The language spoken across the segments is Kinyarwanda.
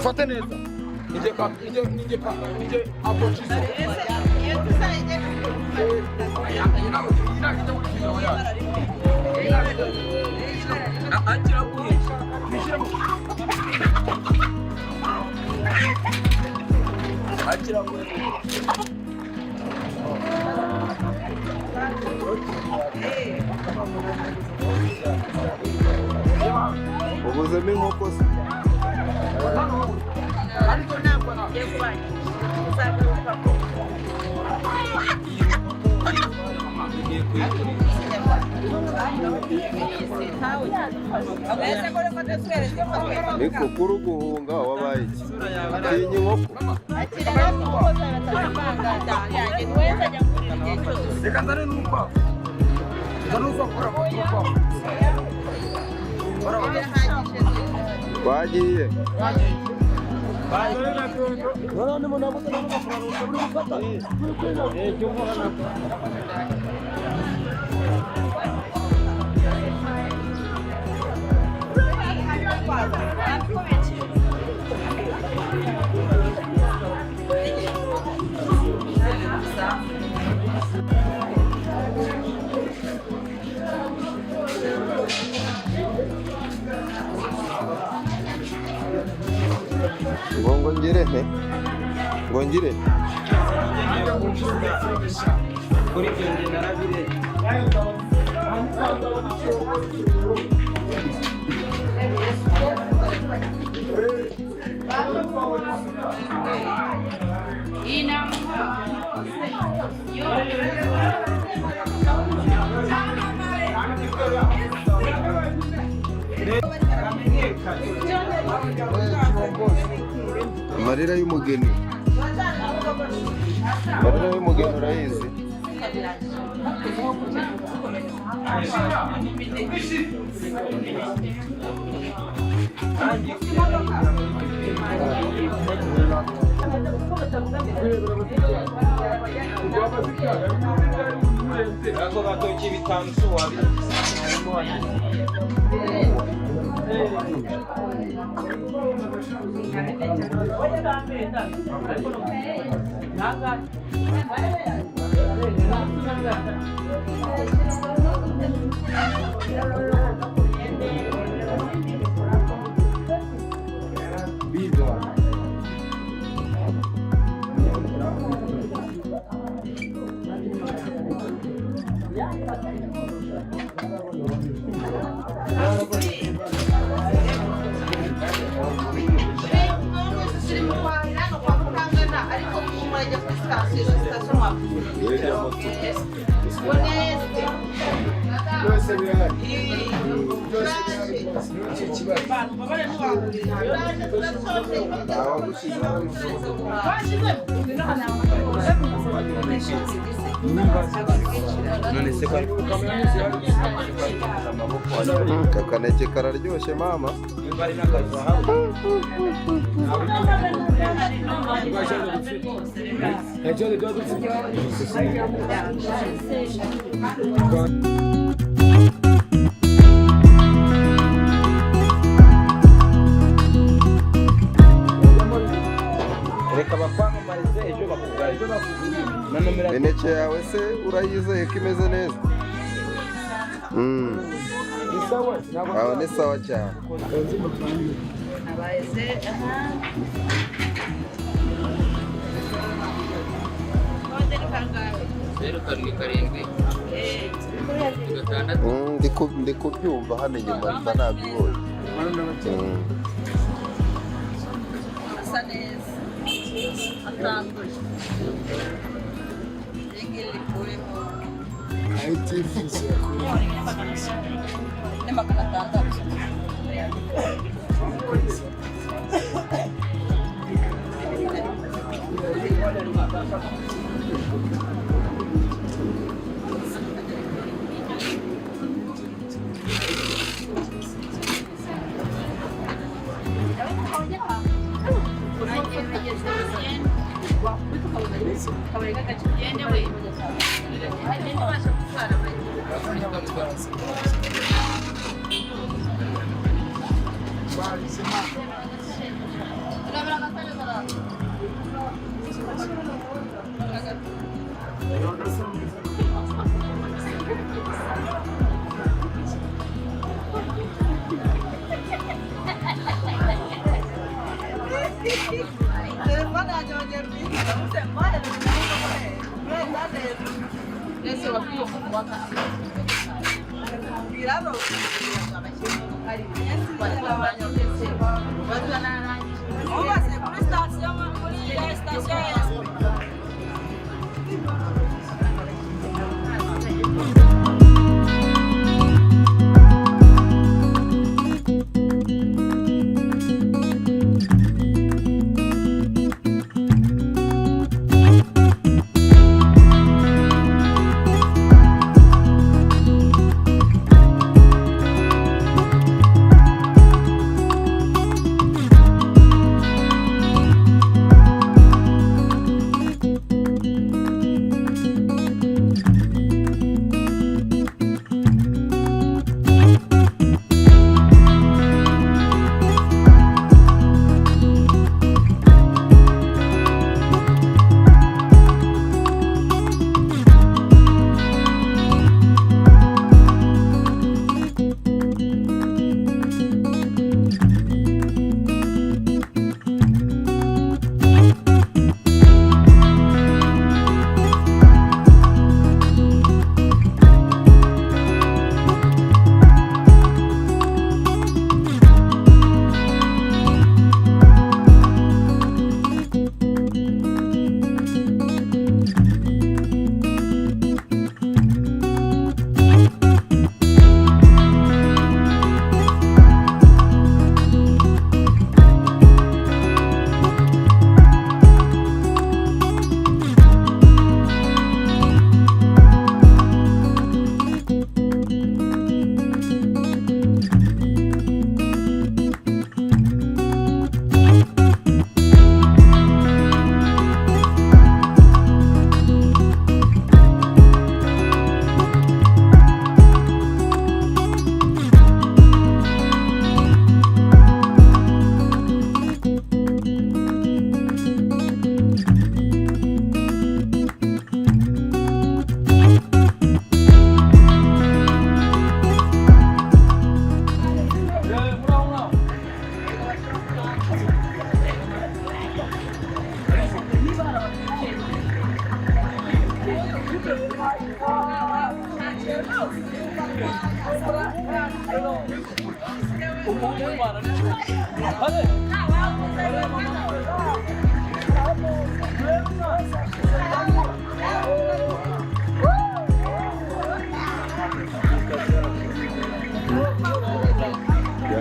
Fateneza. Nije hapo chini. Ubuze n'inkoko se ariko ntabwo niko kuri guhunga wabaye iki tinya inkoko reka ndane numva bagiye ngongere he ngongere kuri ibyo nge narabire amarira y'umugeni urayizi ako gatoki bitanu so wabi kakaneke kararyoshye mama reka bakwamamarize ejo bakugura imineke yawe se urayizeye ko imeze neza aba ni sawa cyane ndi kubyumva hano inyuma mba nabibonye asa neza atanduye ingili rikuremo ni 600. kabari k'agace ugende we agende ubasha gutwara ese wakwiye kumwaka biraro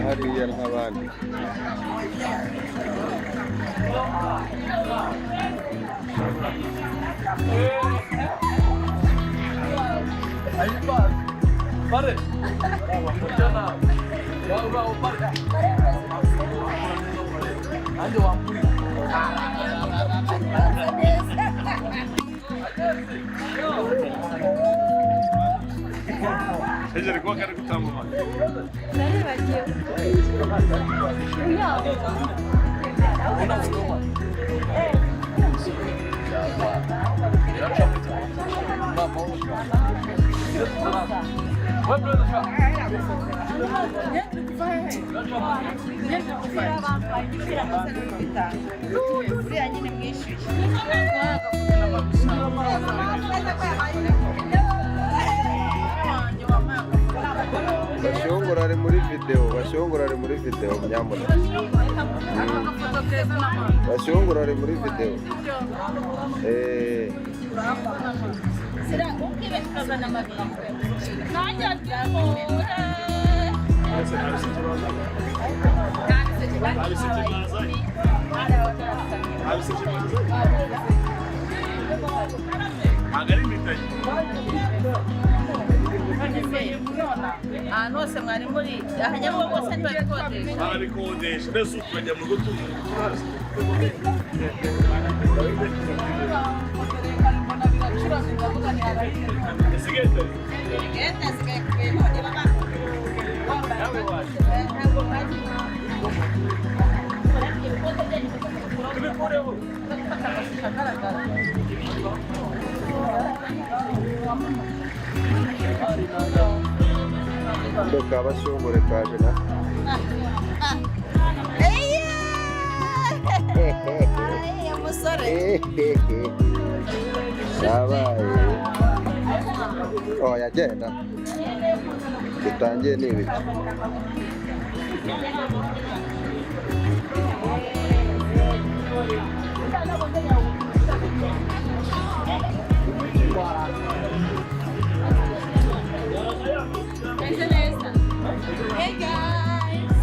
hariya nk'abandi Pare. Ese alikuwa karibu tamu mama. bashongora ari muri video nyamura bashongora ari muri video ahantu hose mwari muri ahanyabugo bose ntibabikodesha Barabikodesha mbese ukajya mu rugo Kabashongore kaje na umusore yabaye oh yagenda dutangiye n'ibiki Hey guys.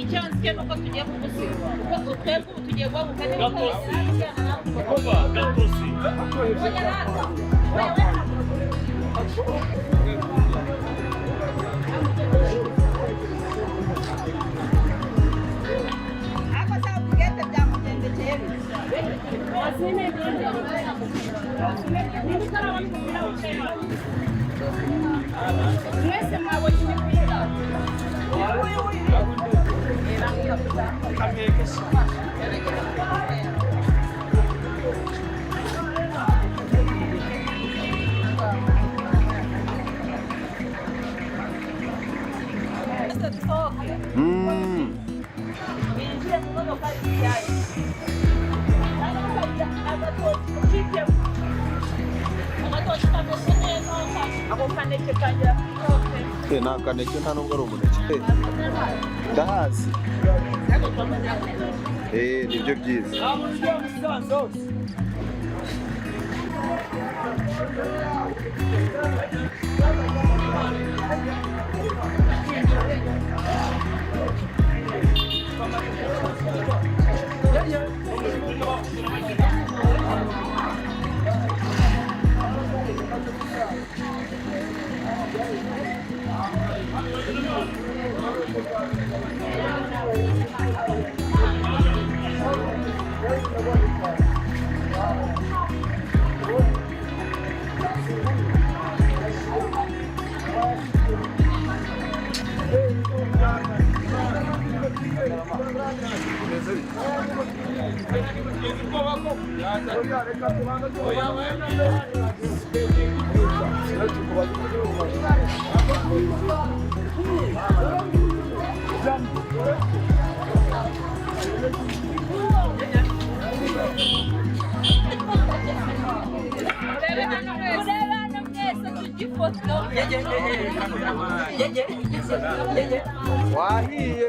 Icyansi nuko tugiye kumusiga kuko twebwe ubu tugiye guhaguruka mwese mwabonye imipira nta kaneke nta nubwo ari umuneke ndahazi nibyo byiza wahiye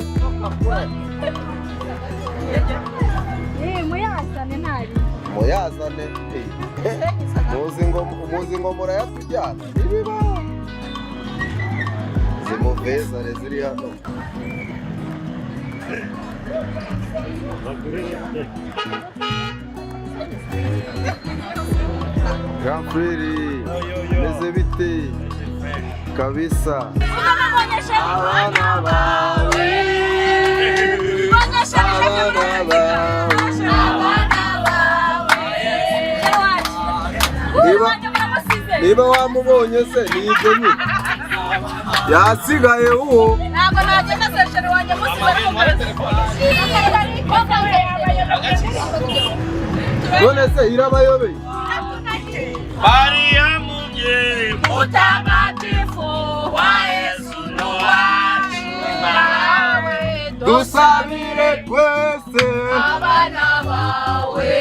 muyazane ntari muyazane muzi ngo murayatujyana ibiba zimuvezare ziri hano Jean Frere meze bite kabisa abana bawe niba wamubonye se nibyo nyine yasigaye uwo ntabwo nagenda seshere wanjye none se irabayobeye Maria mubyeyi mutagatifu wa Yesu n'uwacu nawe dusabire twese abana bawe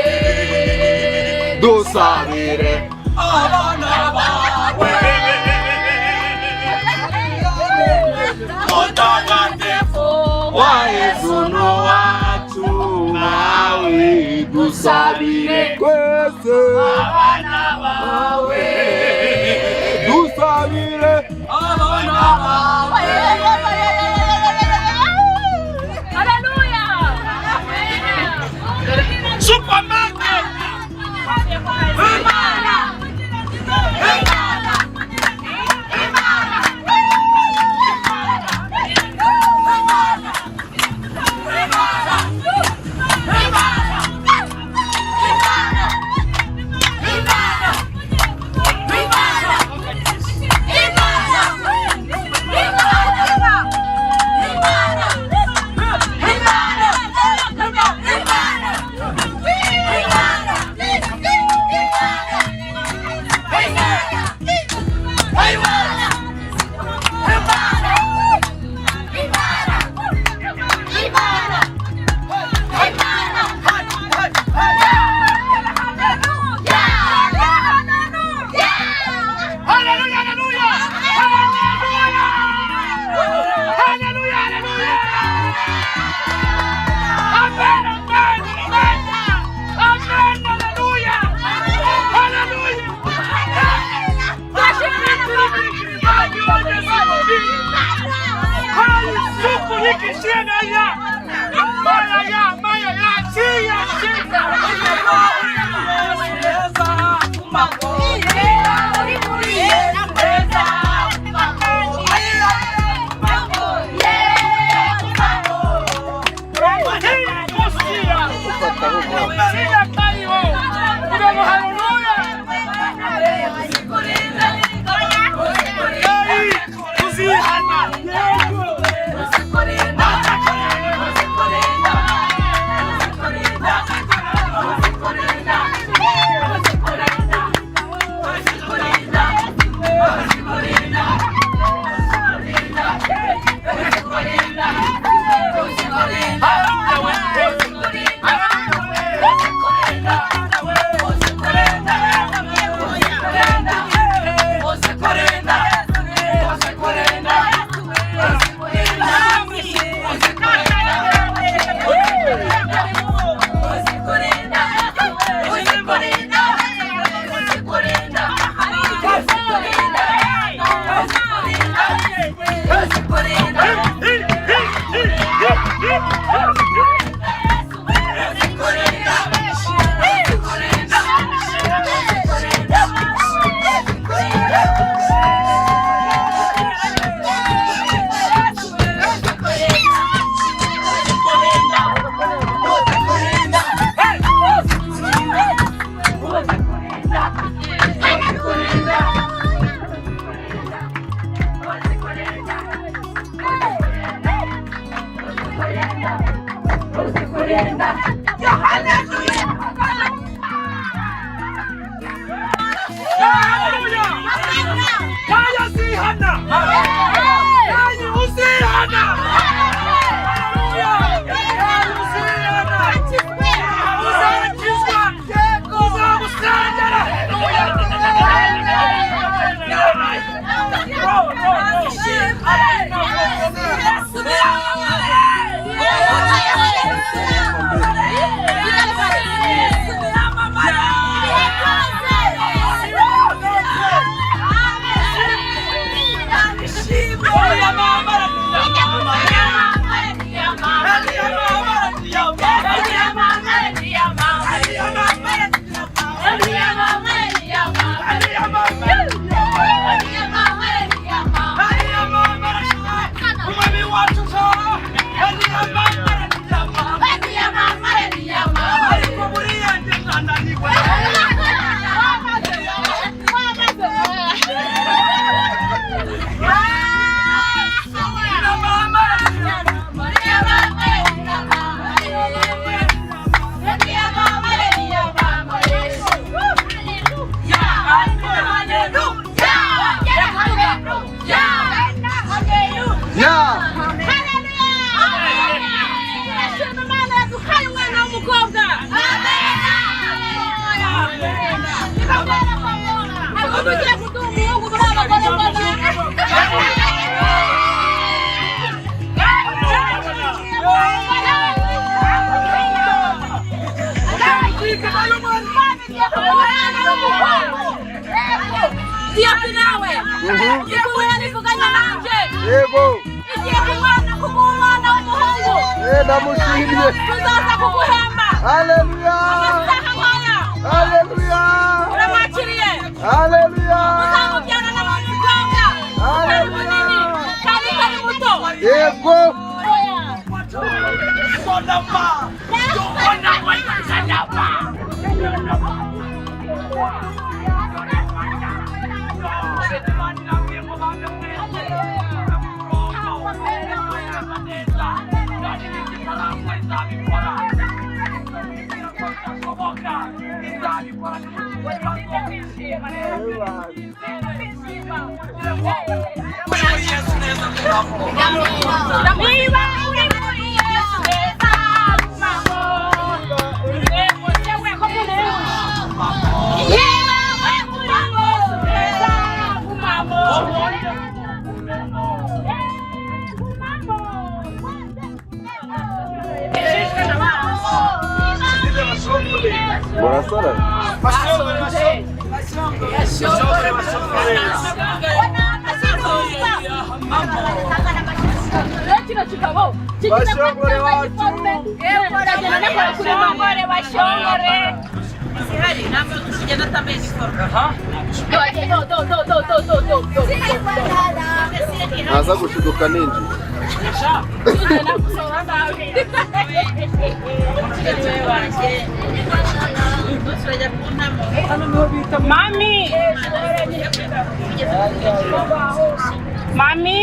dusabire abana bawe mutagatifu wa Yesu wacu nawe dusabire twese abana bawe dusabire abana bawe. Haleluya. Supermarket. Imana. Imana. tugiye kuduha umuhungu muri abagore mbona. Siapa nawe? Ibu yang difuganya nanje. Yego. Igiye kumwana kumwana w'umuhungu. Ndamushimye. Tuzaza kuguhemba. Haleluya. Amasaha nkaya. Haleluya. Uramwakiriye. Haleluya. Uzamubyara n'umukobwa. Kari munini. Kari muto. Yego. Borasora. Naza gushiduka ninji. Mami. Mami.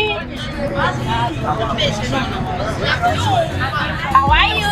How are you?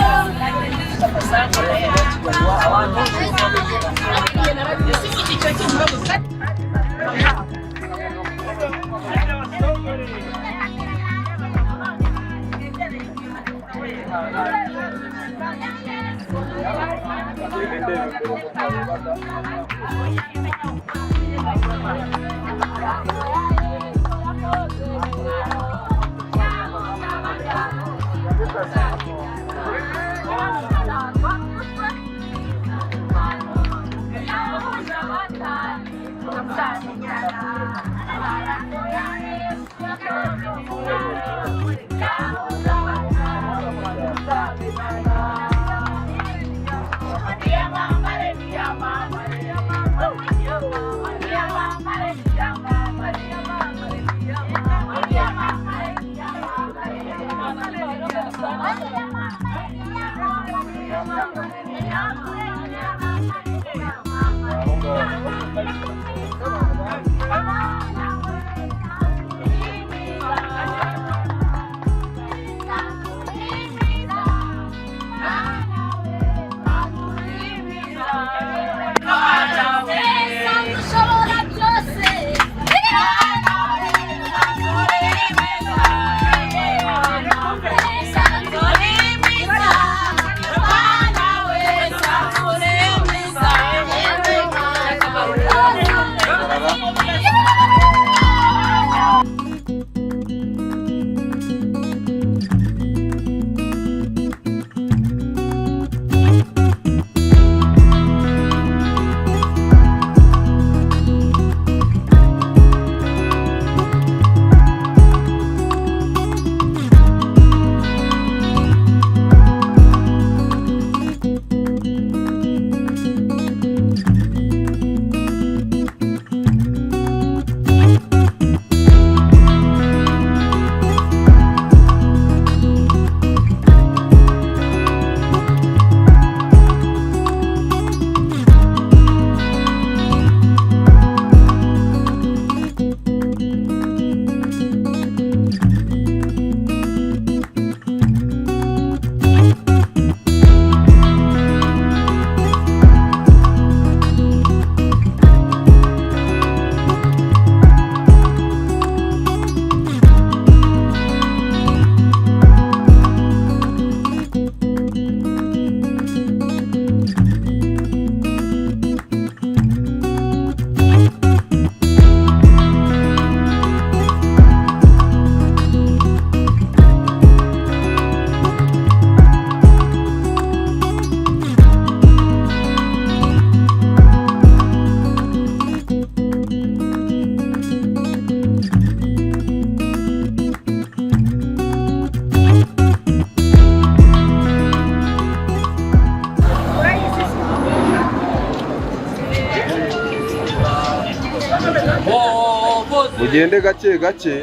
Ugende gake gake.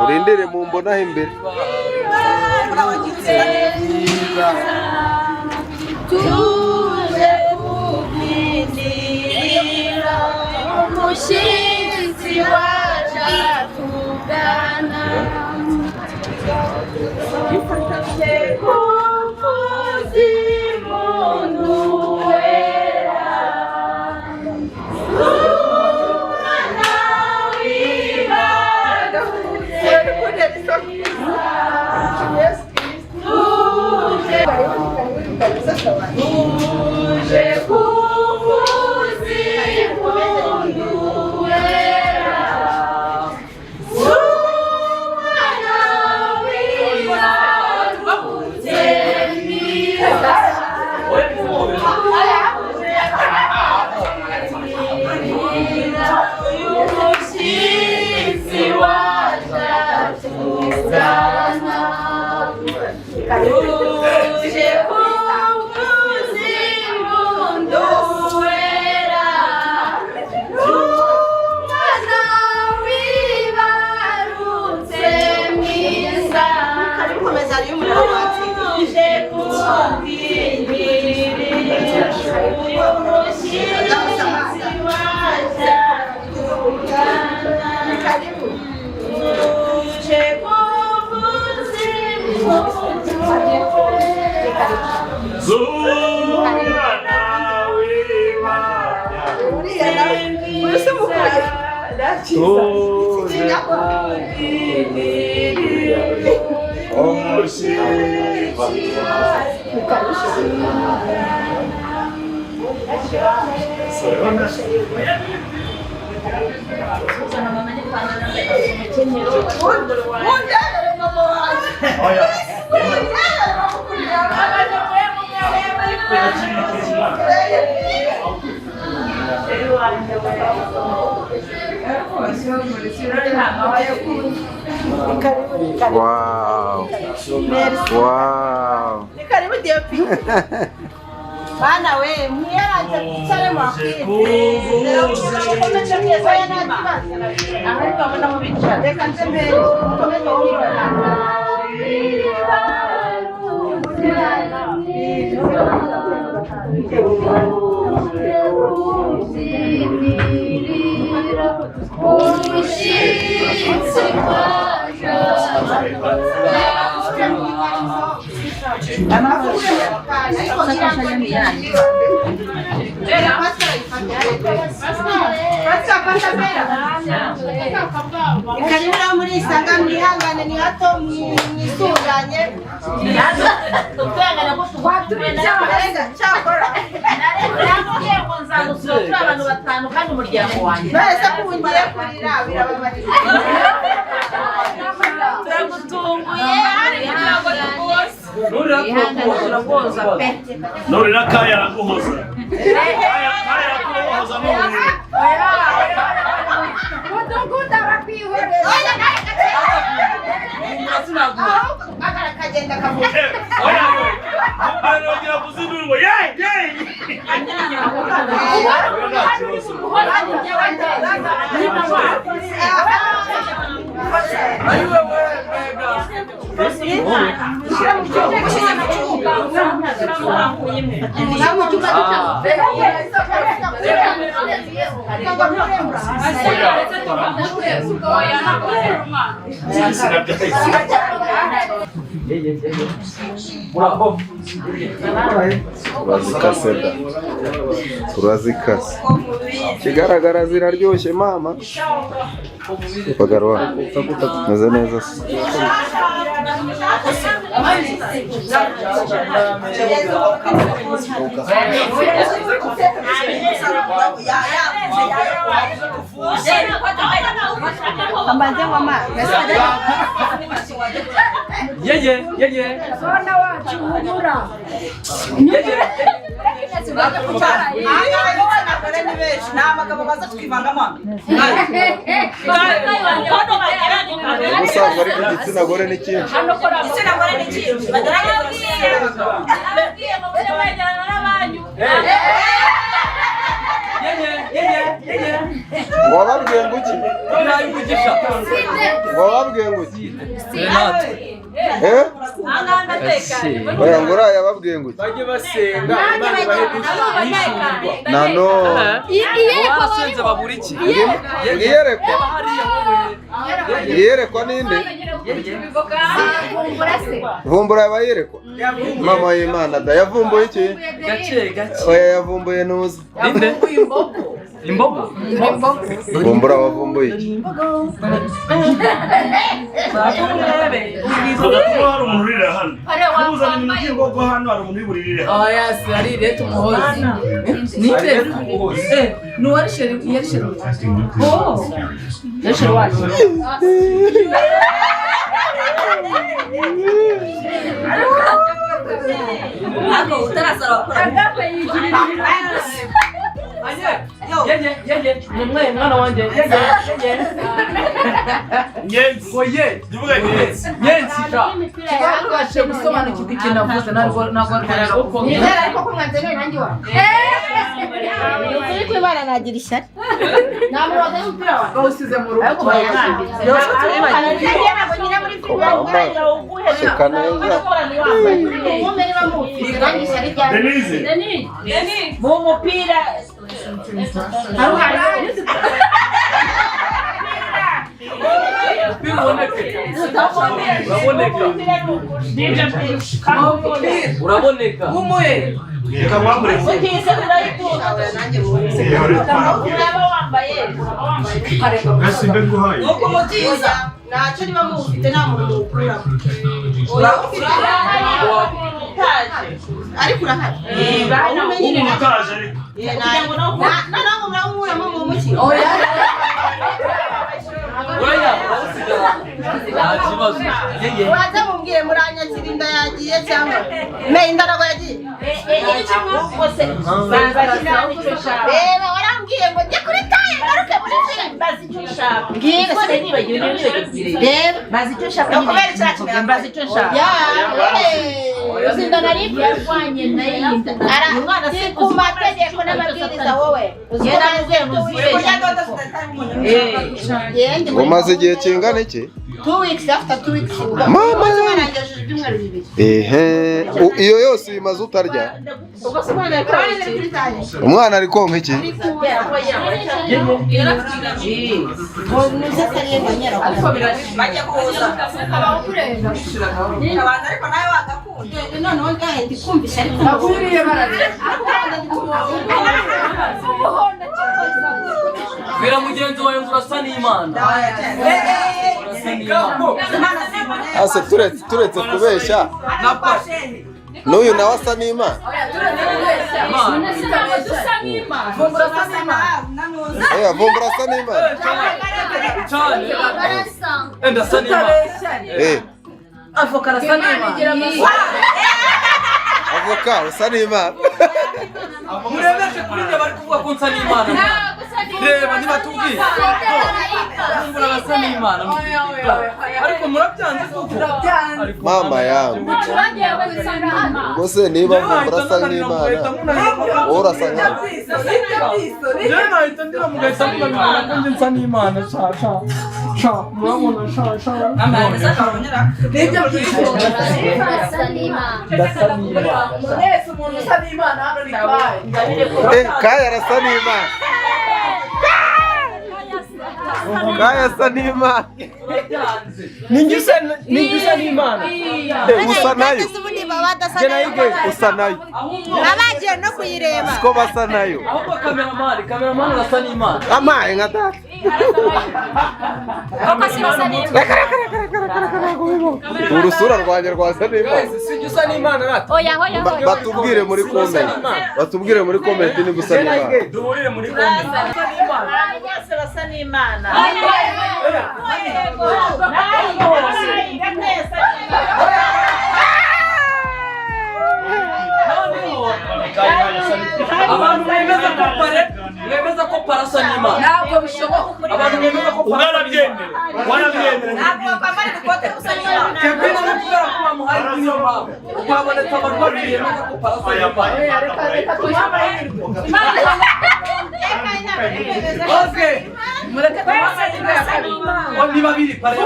Urindire mu mbona imbere. Tuje kubyinira umushyitsi waje kugana kuvuza impundu wera umwana w'ibarutse tuje kuvuza impundu wera umwana w'ibarutse mwiza umushyitsi waje kugana tuje kuvuza impundu wera umwana w'ibarutse mwiza tuje kubyinira umushyitsi waje kugana tuje kuvuza impundu Wow. Wow. Karibu DP. Bana we, mwiaraje kuchare mwakiri. Leo tunakomeza pesa yana kibasi. Ahari twabona mu bicara. Reka nze mbere. Komeza Karibu muri isanga mwihangane ni hato mwisunganye. Tutangana ko twaturenda cyakora. Naramubwiye ngo nzagusura abantu batanu kandi umuryango wanjye. Nese kubungiye kurira birababarira. Turagutunguye kugira ngo tugose. Turagoza pe. Norira kaya araguhoza. Kaya araguhoza mu buriri. Kudukunda bakwihorera. Akagenda kavuga. Oya. Arongera kuzindura ngo yey yey. Turazikase da. Turazikase. Kigaragara ziraryoshye mama. Bagarwa. Meze neza. Ambaze mama. Yeye. Sona wacu humura. N'abagabo baza twivangamo. Umusaza ari ku gitsina gore n'ikindi. Igitsina gore n'ikindi. Bagerageza Yeye. wababwiye ngo iki Birayivugisha. wababwiye ngo iki Renate. oya ngo uriya yababwiye ngo iki bajye basenga Imana ibahe gushishurwa nano Wasenze babura iki? iyerekwa Hariya wowe. iyerekwa ninde vumbura yabayerekwa mama y'Imana da yavumbuye iki Gake gake. oya yavumbuye nuza Inde? Imbogo. vumbura wavumbuye iki Tugatuma hari umuntu urira hano. Ntuzane imigingo go hano hari umuntu uririra hano. Oya, si ari leta umuhozi. Nite? Nuwari sheri, yari sheri. Oh. Yari sheri wacu. Ako utarasara wakora. Ye. Mwana wanje. Ye. Nyenzi. Oye. Ndivuga nyenzi. Nyenzi sha. Twashe gusobanukirwa ikintu avuze ntabwo ariko uko. Nizera ariko ko mwanzaniye nanjye wa. Uri kwibana nagira ishyari. Namuroza y'umupira wawe. Bawusize mu rugo. Ariko bayangambye. Yose turibagiye. Ntabwo nyine muri filime. seka neza Umumere bamufi. Nanjye ishyari rya. Denise. Mu mupira. Uraboneka. Umuye. Reka mwamureke. Utise urayikunda. Uraba wambaye. Ese mbe nguhaye. Uko mutiza. Ntacyo niba mufite nta muntu ukura. Ariko urahari. Umutaje ariko. Ntabwo muramuramo mu muki. Oya, usigara. Nta kibazo. Ye. Waza mumbwire muranyakira inda yagiye cyangwa me inda ntabwo yagiye. Reba warambwiye ngo njye kuri taye ngaruke muri filime. Bazi icyo ushaka. Mbwira se nibagiwe reba bazi icyo ushaka. No kubera cya kimwe bazi icyo ushaka. Uzinda nari yarwanye nayo inda. Umwana si ku mategeko n'amabwiriza wowe. Uzigera ngende umaze igihe kingana iki 2 weeks after 2 weeks. Mama. Narangeje ibyumweru bibiri. iyo yose uyimaze utarya Ubwo se umwana yakoze kuri taye. umwana ari konka iki Bajya kuza. Abakurenda. Abantu ariko nawe wagakunda. Noneho ngahe ndikumvisha ariko Bakuriye bararira. Bwira mugenzi wawe ngo urasa n'Imana. Urasa n'Imana. ase turetse kubeshya n'uyu nawe asa n'Imana oya vumbura asa n'Imana Cyane. Enda asa n'Imana. Avoka arasa n'Imana. avoka usa n'Imana Murebeshe kuri njye bari kuvuga ko nsa n'Imana. Reba niba tubwiye. Vumbura arasa n'Imana. Ariko murabyanze kuko. mama yangu rwose niba vumbura asa n'Imana wowe urasa nkawe Njyewe nahita ndira mugahita mubabwira ko njye nsa n'Imana. Sha. Murabona sha. Nibyo byishimo. Ndasa n'Imana. Mwese umuntu usa n'Imana hano ni kwaye. kaya arasa n'Imana kaya asa n'Imana Ninjye usa n'Imana. usa nayo usa nayo abagiye no kuyireba. siko basa nayo Ahubwo kameramani arasa n'Imana. amaye nka data urusura rwanjye rwasa n'Imana Sijya usa n'Imana rata. batubwire muri comment niba usa n'Imana Duhurire muri komenti. Bose basa n'Imana. Abantu bemeza ko parasa n'Imana. Ntabwo bishoboka. Abantu bemeza ko Warabyemera. Ntabwo kwambara ikote gusa n'Imana. Kevin ari kubera ko bamuhaye niyo mpamvu. Twabonetse abantu babiri bemeza ko parasa n'Imana. Okay. mureke tumamahirwe ya kabiri ni babiri pare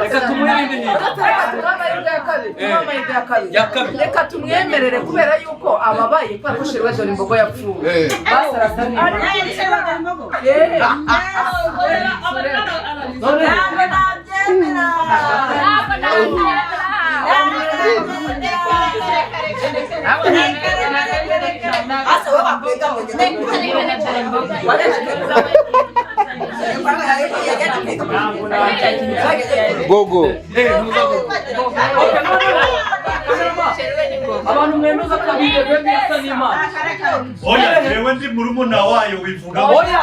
reka tumuhe ibindi nyine reka tumwemerere kubera yuko ababaye kubera ko shiriwe dore imbogo yapfuye basarasa Gogo. abantu mwemeza ko abigeze bisa n'Imana. Oya jewe ndi murumuna wayo wivuga. Oya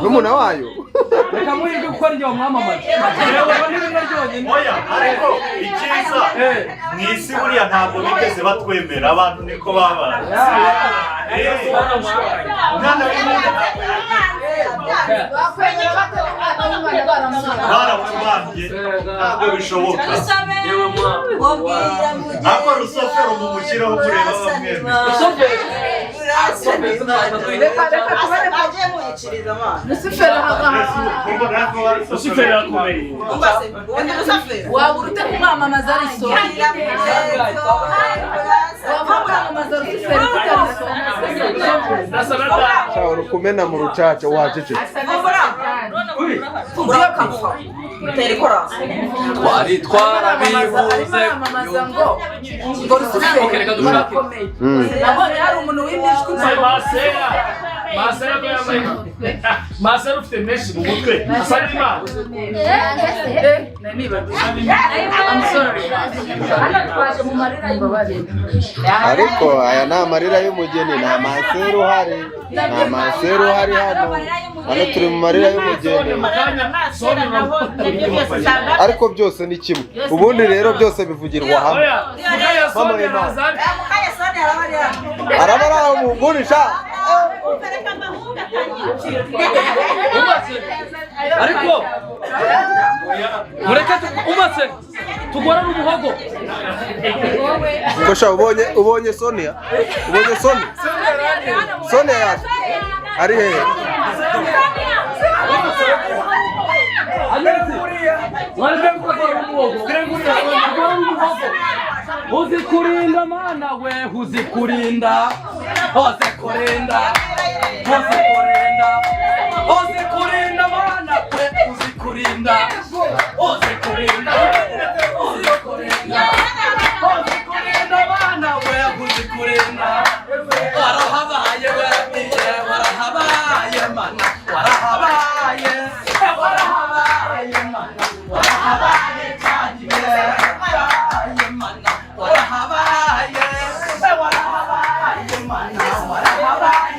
N'umuna wayo. Reka muri gukora iryo mwamamaza. Oya ariko ikiza mwisi buriya ntabwo bigeze batwemera abantu niko babaye. Mwana baramubambye ntabwo bishoboka. Ako rusofero mumushyiraho kureba bamwemera. Rusufero yakomeye. waba urute kumwamamaza ari so waba kumwamamaza Rusufero Cyangwa kumena mu rucaca wacece. twari twarabivuze ngo Rusufero urakomeye nabonye hari umuntu w'imijwi Masera ufite menshi mu mutwe asa n'Imana. Ariko aya ni amarira y'umugeni, nta maseru uhari, nta maseru uhari hano. Hano turi mu marira y'umugeni. Ariko byose ni kimwe. Ubundi rero byose bivugirwa hamwe. Arabara mu ngurisha. ariko mureke umatse tugora n'umuhogo Kosha ubonye Sonia? Ubonye Sonia? Sonia yaje. Ari hehe? uzikurinda mana we uzikurinda uzikurinda uzikurinda mana we uzikurinda uzikurinda mana we uzikurinda warahabaye warahabaye mana warahabaye mana warahabaye cyane mana warahabaye mana warahabaye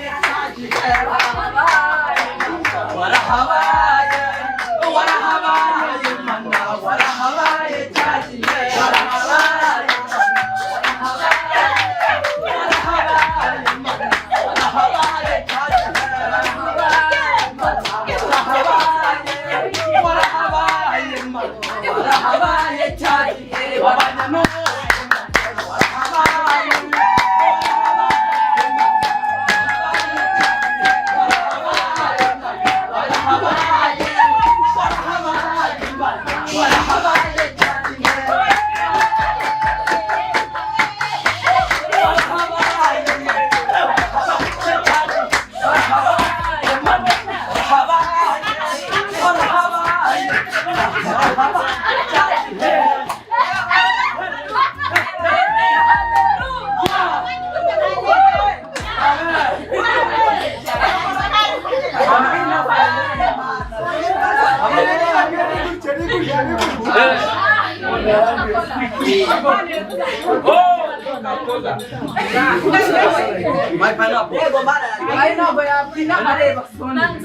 My pineapple. Pineapple ya pina areba sona.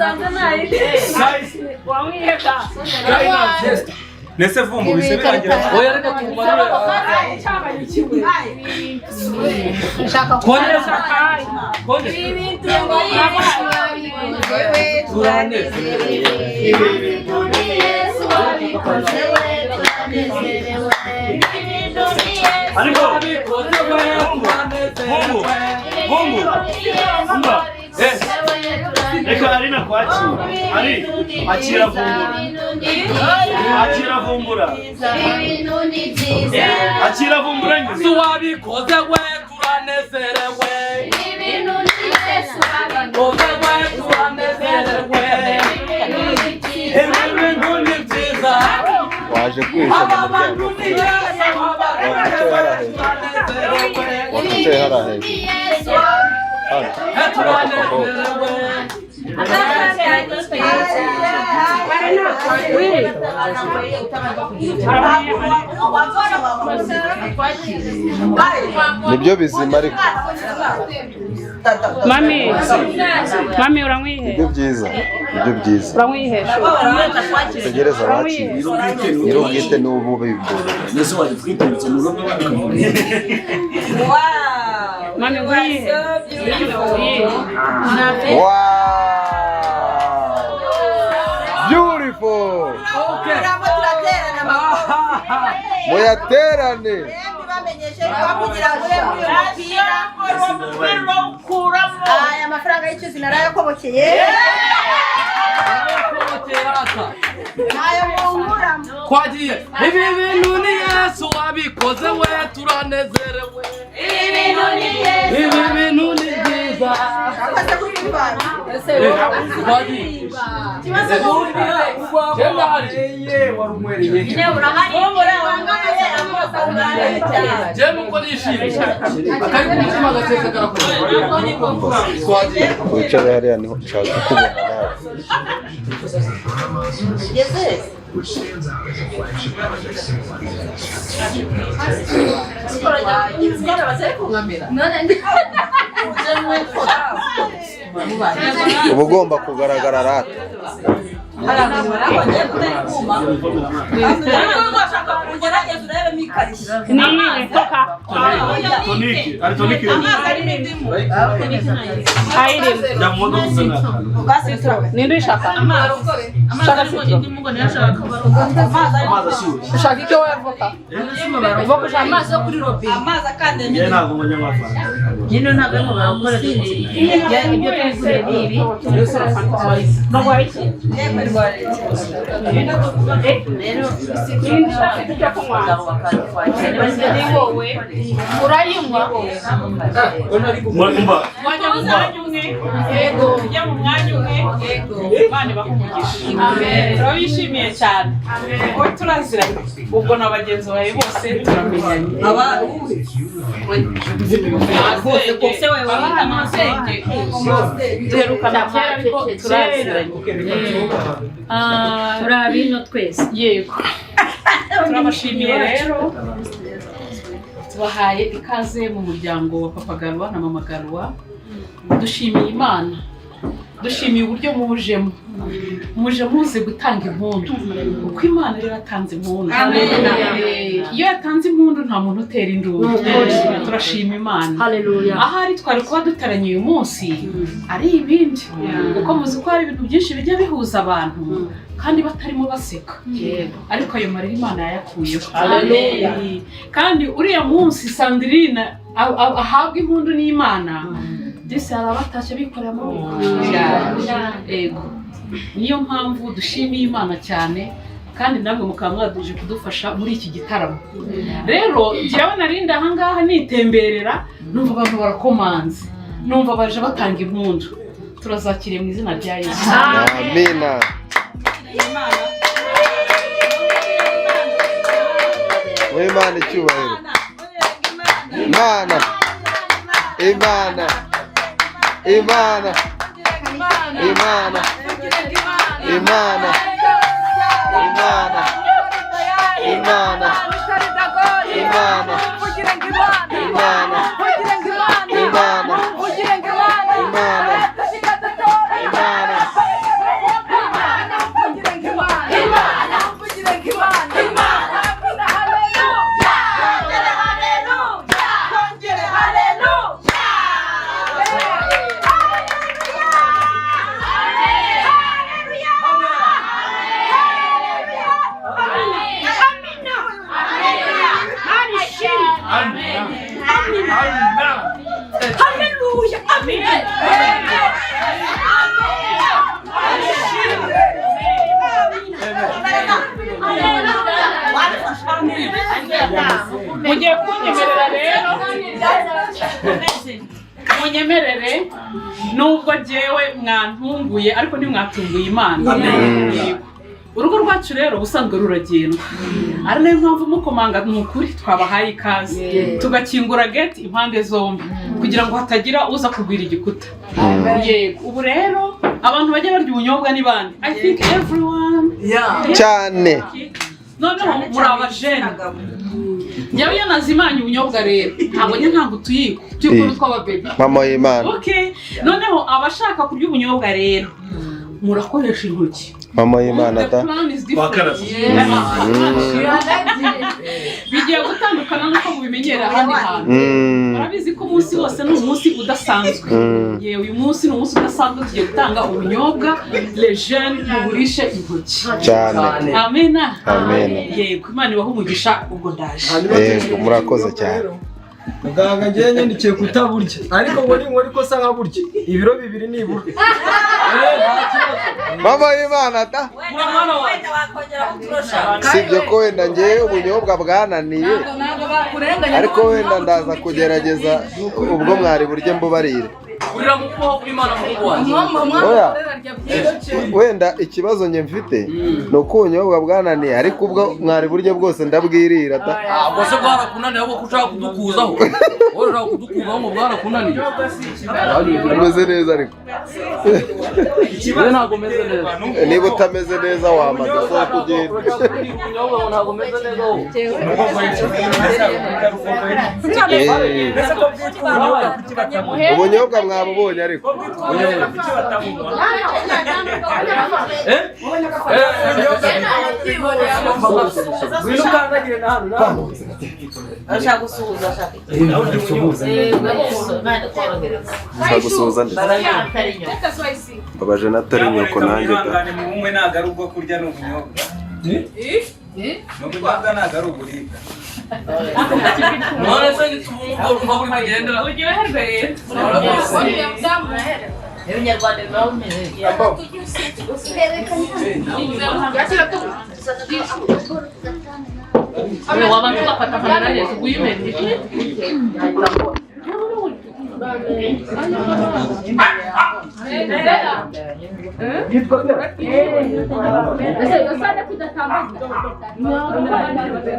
Nese vumbu bisebirangira. Oya reka tumarire. Shaka Konyeza. ibintu Turane. Yesu wabikoze we turanezerewe. ariko Mungu umva reka ari nakwakira ari akira vumbura akira vumbura nyine wabikoze we turanezerewe ibintu ni Yesu wabikoze we turanezerewe ibintu ni byiza waje kwisha mu muryango wakicaye hariya nibyo bizima ariko mami uramwihe nibyo byiza uramwihesha tegereza wakira nyir'ubwite n'ubu bimbura mami ngwihe beautiful muyaterane aya mafaranga y'icyuzi narayakobokeye nayo munkuramo twagiye ibi bintu ni Yesu wabikoze we turanezerewe ibi bintu ni byiza akoze kubivana twagiye jemu uko nishimye akari ku mutima agateka karakoze wicare hariya niho nshaka kukubona nawe uba ugomba kugaragara rata ninde ushaka ushaka icyo wavuka uva gushaka amazi yo kuri robine amazi akandanye ntabwo umunyamafana Jino ntabwo arimo barakora ibyo tubigure n'ibi rero wowe urayinywa wajya mu mwanya umwe yego ujya mu mwanya umwe yego Imana ibahumugisha turabishimiye cyane ko turaziranye ubwo na bagenzi bawe bose turamenyanye se wewe amasenge duherukana kera ariko turaziranye turabino twese yego turabashimiye rero tubahaye ikaze mu muryango wa Papa Garuwa na Mama Garuwa dushimiye Imana dushimiye uburyo muje muze gutanga impundu kuko Imana rero yatanze impundu iyo yatanze impundu nta muntu utera induru turashima Imana ahari twari kuba dutaranye uyu munsi ari ibindi kuko muzi ko hari ibintu byinshi bijya bihuza abantu kandi batarimo baseka ariko ayo marira Imana yayakuyeho kandi uriya munsi Sandrine ahabwa impundu n'Imana dese arabatashye bikorera amaboko yego niyo mpamvu dushimiye Imana cyane kandi namwe mukaba mwaduje kudufasha muri iki gitaramo rero njyewe narindi aha ngaha nitemberera numva abantu barakomanze numva baje batanga impundu turazakiriye mu izina rya Yesu amina Imana icyubahiro Imana Imana Imana Imana Imana Imana Imana Imana Amina. mwantunguye ariko ntimwatunguye Imana. Yego. Urugo rwacu rero ubusanzwe ruragendwa, ari nayo mpamvu mukomanga ni ukuri twabahaye ikaze tugakingura gate impande zombi kugira ngo hatagira uza kugwira igikuta. Yego, ubu rero abantu bajya barya ubunyobwa ni bande? I think everyone. cyane. Noneho muri abajene njyewe iyo nazimanye ubunyobwa rero ntabwo tuyiko tw'ababebe. Mama y'Imana. Okay, noneho abashaka kurya ubunyobwa rero murakoresha intoki. Mama y'Imana ta. Bigiye gutandukana nuko mubimenyera ahandi hantu. Murabizi ko umunsi wose ni umunsi udasanzwe. Yewe uyu munsi ni umunsi udasanzwe tugiye gutanga ubunyobwa les jeunes muburishe intoki. Cyane. Amena. Amena. Yego, Imana ibahe umugisha ubwo ndaje. Yego, murakoze cyane. Muganga ngiye nyandikiye kutaburya ariko ngo ni nkora ikosa nkaburya ibiro 2 nibura. Mama y'Imana ta. Sibyo ko wenda ngiye ubunyobwa bwananiye ariko wenda ndaza kugerageza ubwo mwari burye mbubarire. Kurira mu kubaho kw'Imana mu Rwanda. Wenda ikibazo nye mfite no kunyobwa bwananiye ariko ubwo mwari burye bwose ndabwirira ta. Bose bwarakunaniye ahubwo kushaka kudukuzaho. Wowe ushaka kudukuzaho ngo bwarakunaniye. Ameze neza ariko. Ikibazo ntabwo meze neza. Niba utameze neza wamaze so kugenda. Ntabwo meze neza wowe. Ubunyobwa mwabubonye ariko. Gusuhuza babaje natari nyoko nanjye da. Umwe ntago ari ubwo kurya ni ubunyobwa. N'ubunyobwa ntago ari uburibwa. None se nitumuko buri kugendera Uryoherwe rero. Ibinyarwanda bibaho bimeze. Wabantu bafata kamera neza uyimene.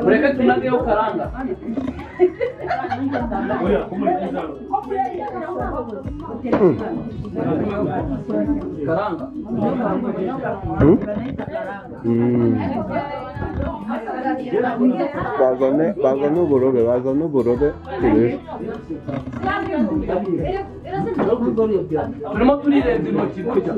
Ureke tunageho karanga. Karanga. Bazane uburobe Turimo turirenza intoki kujya.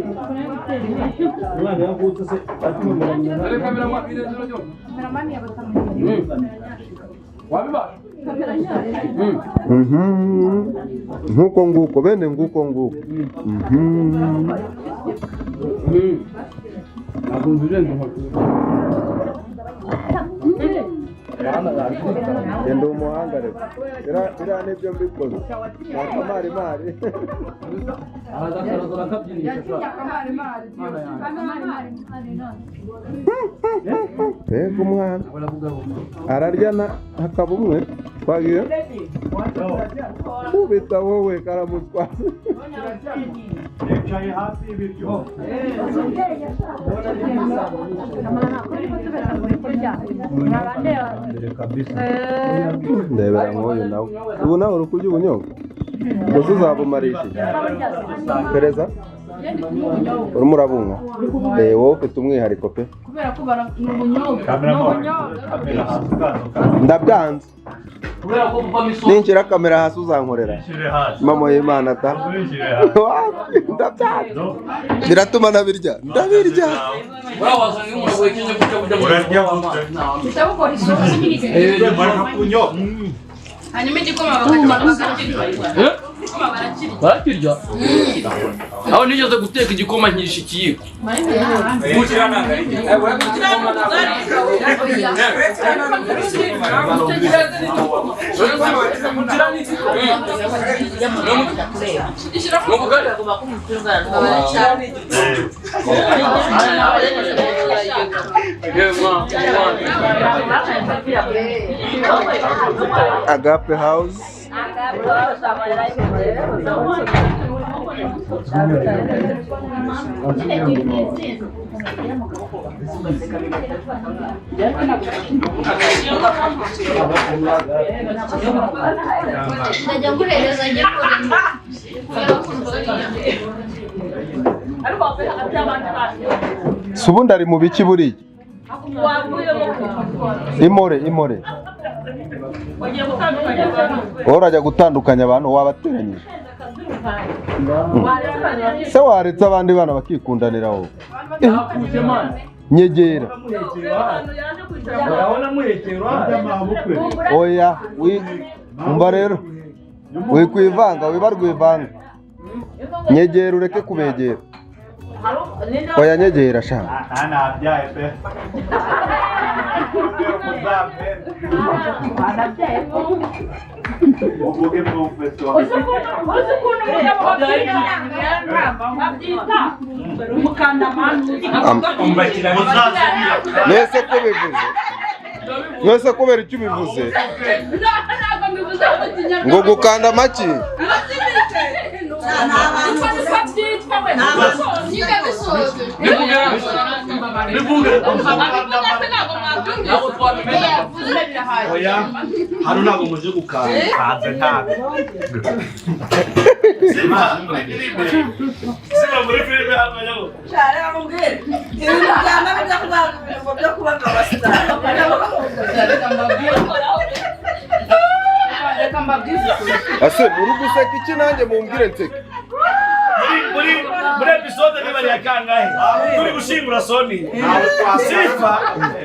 nkuko nguko bene nguko nguko. Enda umuhanga rero. Ira nibyo mbikoze. Nakamari mari. Ego umwana. Ararya na hakaba umwe. Twagiye. Ubita wowe karamutwa. Yicaye hasi y'ibiryo. Ndebera nk'uyu nawe. Ubu nawe uri kurya ubunyobwa? Ubwo uzabumarisha pereza? Urimo urabunga? Wowe ufite umwihariko pe. Kubera ko ni ubunyobwa. Ndabyanze. Ninjira kamera hasi uzankorera. Mama y'Imana ta. Ndabyanze. Biratuma nabirya. Ndabirya. Hanyuma igikoma bakakirya. Barakirya? Aho nigeze guteka igikoma nkirisha ikiyiko. Agape House. Ndajya nguhereza njye kurema. Subundi ari mu biki buriya? Imore. Urajya gutandukanya abantu wabateranyije. Se waretse abandi bana bakikundanira wowe. Nyegera. Oya, umva rero. Wikwivanga, wibarwivanga. Nyegera ureke kubegera. Oya nyegera sha. Nese ko bivuze. Nese kubera icyo bivuze. Ngo gukanda maki. Oya, hano ntabwo muje gukanda ntabwo. Sima muri filime hano yago. Cyane amubwire. Ibintu byama byo byo kuba abastar. Ase muri guseka iki nanjye mumbwire nseke. Muri episode ni bari yakangahe. Turi gushingura Sony. Sifa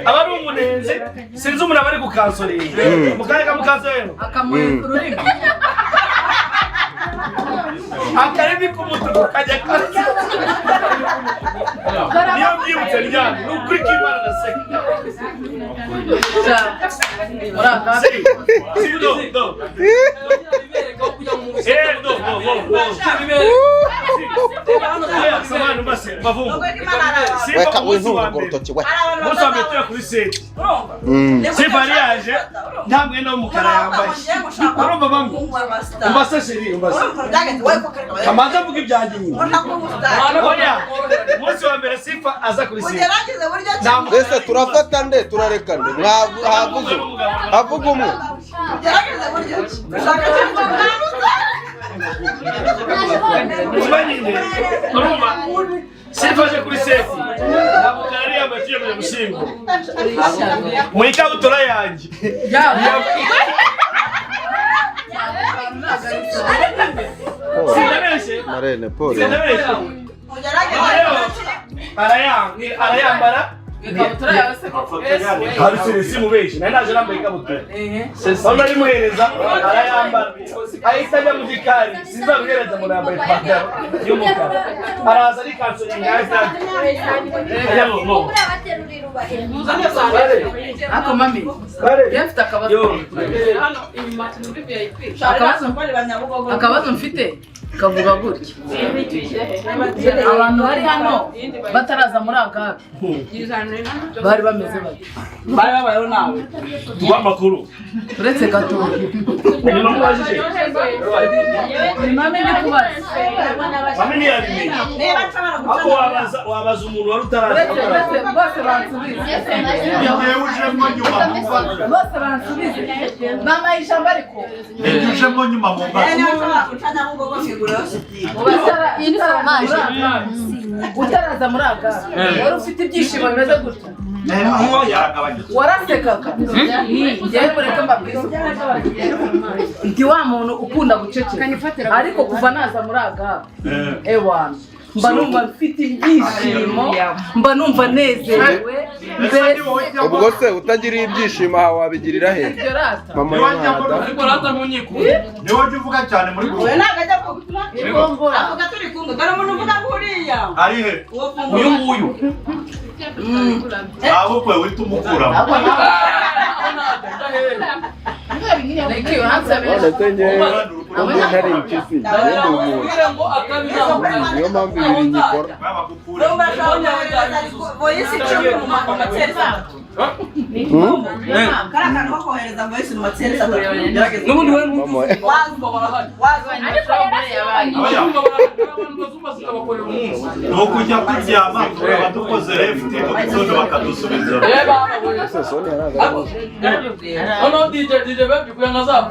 abari umunenze sinzi umuntu abari gukansorera. Mukanya kamukansorera. Akamukururira. Akaremi kumutuku kajya kare. Niyo byibutse ryane nukuri kimana naseka. Weka wintunga urutoki we. Musa ametuye kuri set. Sifa yaje nta mwenda w'umukara yambaye. Urumva bamwe. Umbasa shiri umbasa. Amaze avuga ibyanjye nyine. Oya. Musi wa mbere Sifa aza kuri set. Ese turafata nde turareka nde havuga umwe. Urumva Sifa aje kuri set. Ntabwo yari yambaye kujya gushinga. Mu ikabutura yanjye. Marene Paul. Arayambara. Ikabutura yawe se ko. Hari serisi mu beshi. Nari naje nambaye ikabutura. Sasa ari muhereza arayambara. Ahita ajya mu gikari. Sinzamuhereza mu nambaye ipantaro y'umukara. Araza ari kanso ingaza. Ako mami. Yafite akabazo. Hano inyuma muri VIP. Akabazo mfite kavuga gutya. Abantu bari hano bataraza muri Agape. Bari bameze bati. Bari babayeho nawe. Tuba makuru. Uretse gato. Mami ni kubaza. Mami ni yabimenye. Ako wabaza umuntu wari utaraza. Bose bansubize. Bose bansubize. Mama ijambo ariko. Ujemo nyuma mu utaraza muri Agape wari ufite ibyishimo bimeze gutya warasekaga njyewe mureke mbabwize ndi wa muntu ukunda guceceka ariko kuva naza muri Agape ewana mba numva mfite ibyishimo mba numva nezerewe ubwo se utagiriye ibyishimo aha wabigirira he mama y'umwana ariko rata mu nyiko niwe ujya uvuga cyane muri groupe we nagajya kuvuga avuga turi kumwe dore umuntu uvuga kuriya ari he uyu nguyu abo kwe uri tumukura niyo mpamvu ibiri ngikora Kariya kantu ko kohereza voice mu matsinda atatu. n'ubundi we Mama. wazumva barahari abazumva barahari abantu bazumva zikabakorera umunsi ni ukujya kuryama tukaba dukoze lefti mu gitondo bakadusubiza Soni yaragaragaje. noneho DJ baby kuya nkazavu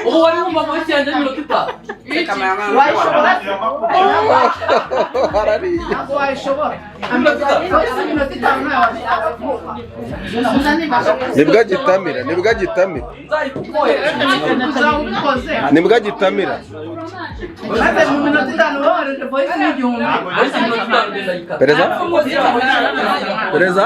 ubu wari wumva muri cyanje minota itanu Harari. Nibwo gitamira, nibwo gitamira. Nibwo gitamira. Pereza? Pereza?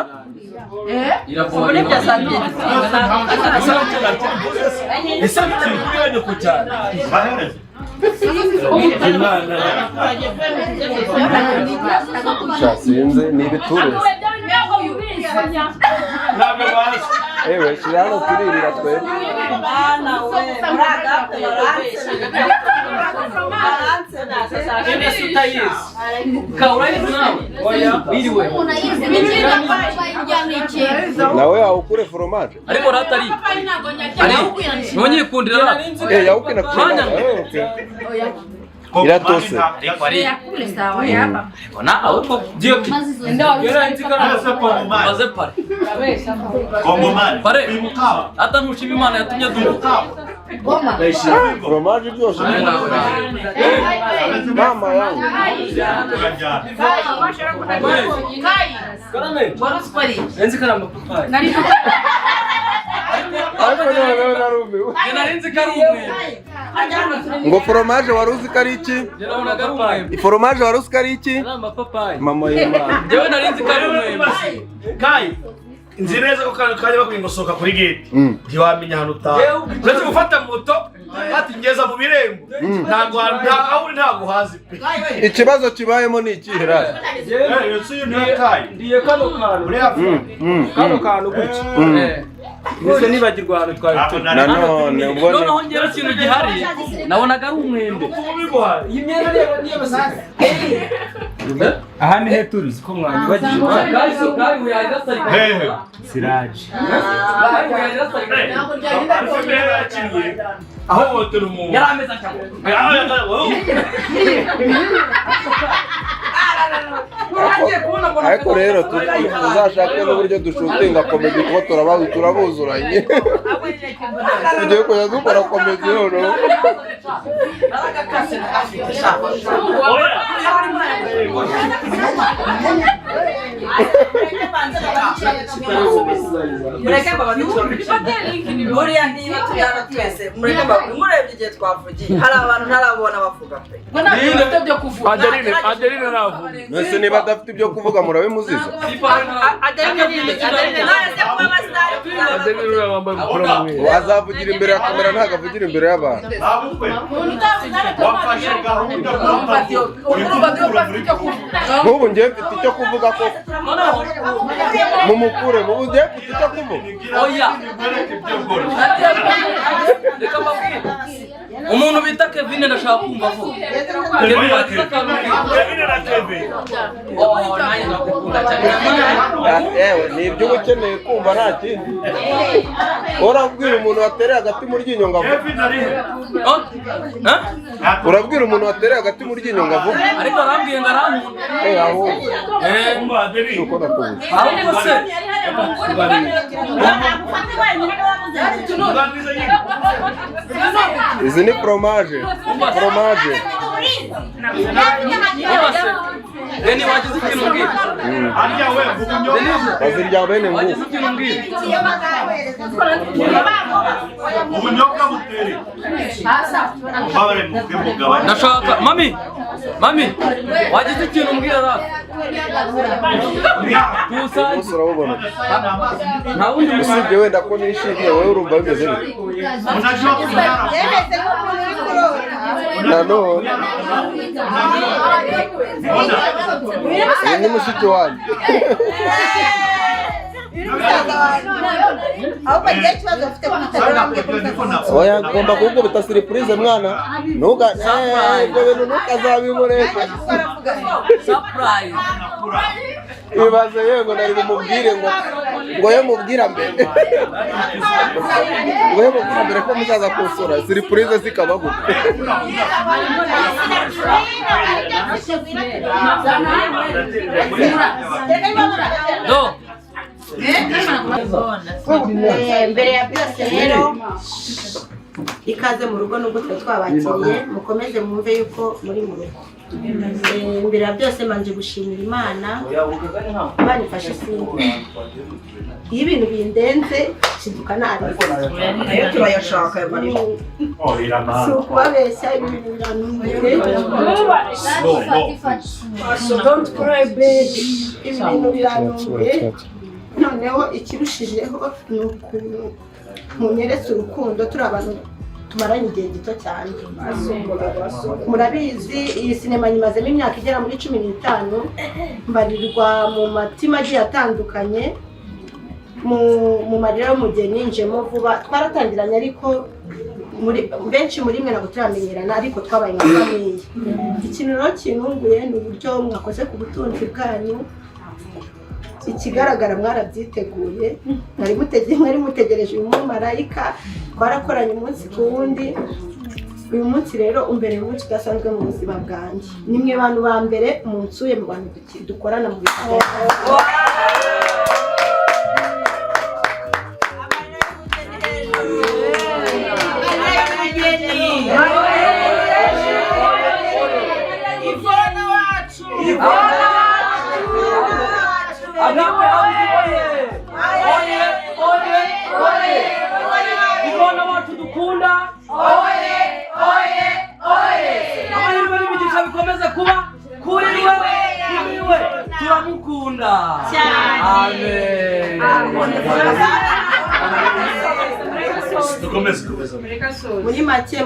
Sinzi ni ibiture. Ewe shirano turirira twe. Nawe awukure fromage. ariko ratari ntonyikundira Yawukina fromage. Iratose. nawe ko giye maze pare pare hata ntushima imana yatumye duka Fromage byose. Mama yangu. enzi karamba papai Ariko nawe narumiwe. narinzi karumwe Ngo fromage waruzi kari iki? naona karumwe Fromage waruzi kari iki? karamba papai Mama y'Imana. jewe narinzi karumwe Kai nzi neza ko kajya bakwiye gusohoka kuri gate ntiwamenya ahantu utaha uretse gufata moto ati ngeza mu birembo ntabwo aho uri ntabwo uhazi pe Ikibazo kibayemo ni ikihe rasi? ndiye kano kantu uri hafi kano kantu gutya Nise nibagirwa ahantu twari turi. Nanone ubwo noneho ngera ikintu gihari nabonaga ari umwembe iyi myenda niyo basaka aha ni he turi ko mwanyibagije hehe siraje aho wotera umuntu yarameza cyane ariko rero tuzashake n'uburyo dushutinga komedi kuko turabuzuranye tugiye kujya dukora komedi noneho buriya niba turi hano twese mureke murebye igihe twavugiye hari abantu ntarabona bavuga pe Adeline navuga mwese niba adafite ibyo kuvuga murabimuziza azavugira imbere ya kamera ntabwo avugira imbere y'abantu nk'ubu njyewe mfite icyo kuvuga ko mumukure mubu njyewe mfite icyo kuvuga oya reka mbabwire umuntu bita Kevin ndashaka kumva vuba Kevin na Kevin yewe ni ibyo uba ukeneye kumva nta kindi urabwira umuntu watereye agati mu ryinyo ngo avuge urabwira umuntu watereye agati mu ryinyo ngo avuge ariko arambwiye ngo arankunda ahubwo uko nakubuze ahubwo se izi ni foromaje foromaje Deni wagize ikintu mbwira bazirya bene ngubu wagize ikintu mbwira ubunyobwa butere babare mugabane ndashaka mami wagize ikintu mbwira rafu umunsi urabubona nta wundi usibye wenda ko nishimiye wowe urumva bimeze bite nanone uyu ni mushiki wanjye ahubwo igihe ikibazo ufite oya ngomba kugukubita surprise mwana ntuga ibyo bintu ntukazabiboneka surprise ibaze yego nari bumubwire ngo ye mubwira mbere ngo ye mubwira mbere ko muzaza kusura surprise zikaba gute mbere ya byose rero ikaze mu rugo nubwo twe twabakiriye mukomeze mwumve yuko muri mu rugo mbere ya byose manje gushimira Imana ifashe isimbi iyo ibintu bindenze shiduka narize nayo turayashaka si ukubabeshya ibintu biranumbuye don't cry baby ibintu biranumbuye noneho ikirushijeho ni ukuntu munyeretse urukundo turi abantu tumaranye igihe gito cyane murabizi iyi sinema nyimazemo imyaka igera muri 15 mbarirwa mu matima agiye atandukanye mu marira y'umugeni njemo vuba twaratangiranye ariko benshi muri mwe ntabwo turamenyerana ariko twabaye nka famiye ikintu rero kinunguye ni uburyo mwakoze ku butunzi bwanyu ikigaragara mwarabyiteguye mwari mutegereje uyu mumarayika twarakoranye umunsi ku wundi uyu munsi rero umbere y'umunsi udasanzwe mu buzima bwanjye nimwe bantu ba mbere munsuye mu bantu dukorana mu bitaro Ibona wacu dukunda amahirwe n'imigisha bikomeze kuba kuri we turamukunda amen muri make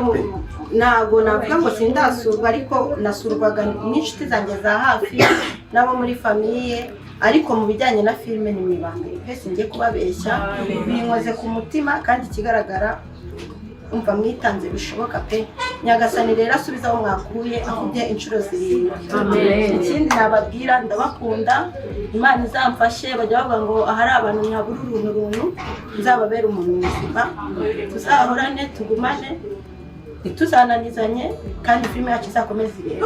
ntabwo navuga ngo sindasurwa ariko nasurwaga n'inshuti zanjye za hafi nabo muri famiye ariko mu bijyanye na filime ni mwibanga pese ngiye kubabeshya binkoze ku mutima kandi ikigaragara umva mwitanze bishoboka pe Nyagasani rero asubiza aho mwakuye afite inshuro 7 ikindi nababwira ndabakunda Imana izamfashe bajya bavuga ngo ahari abantu nyabura uruntu nzababera umuntu muzima tuzahorane tugumane ntituzananizanye kandi filime yacu izakomeza ibere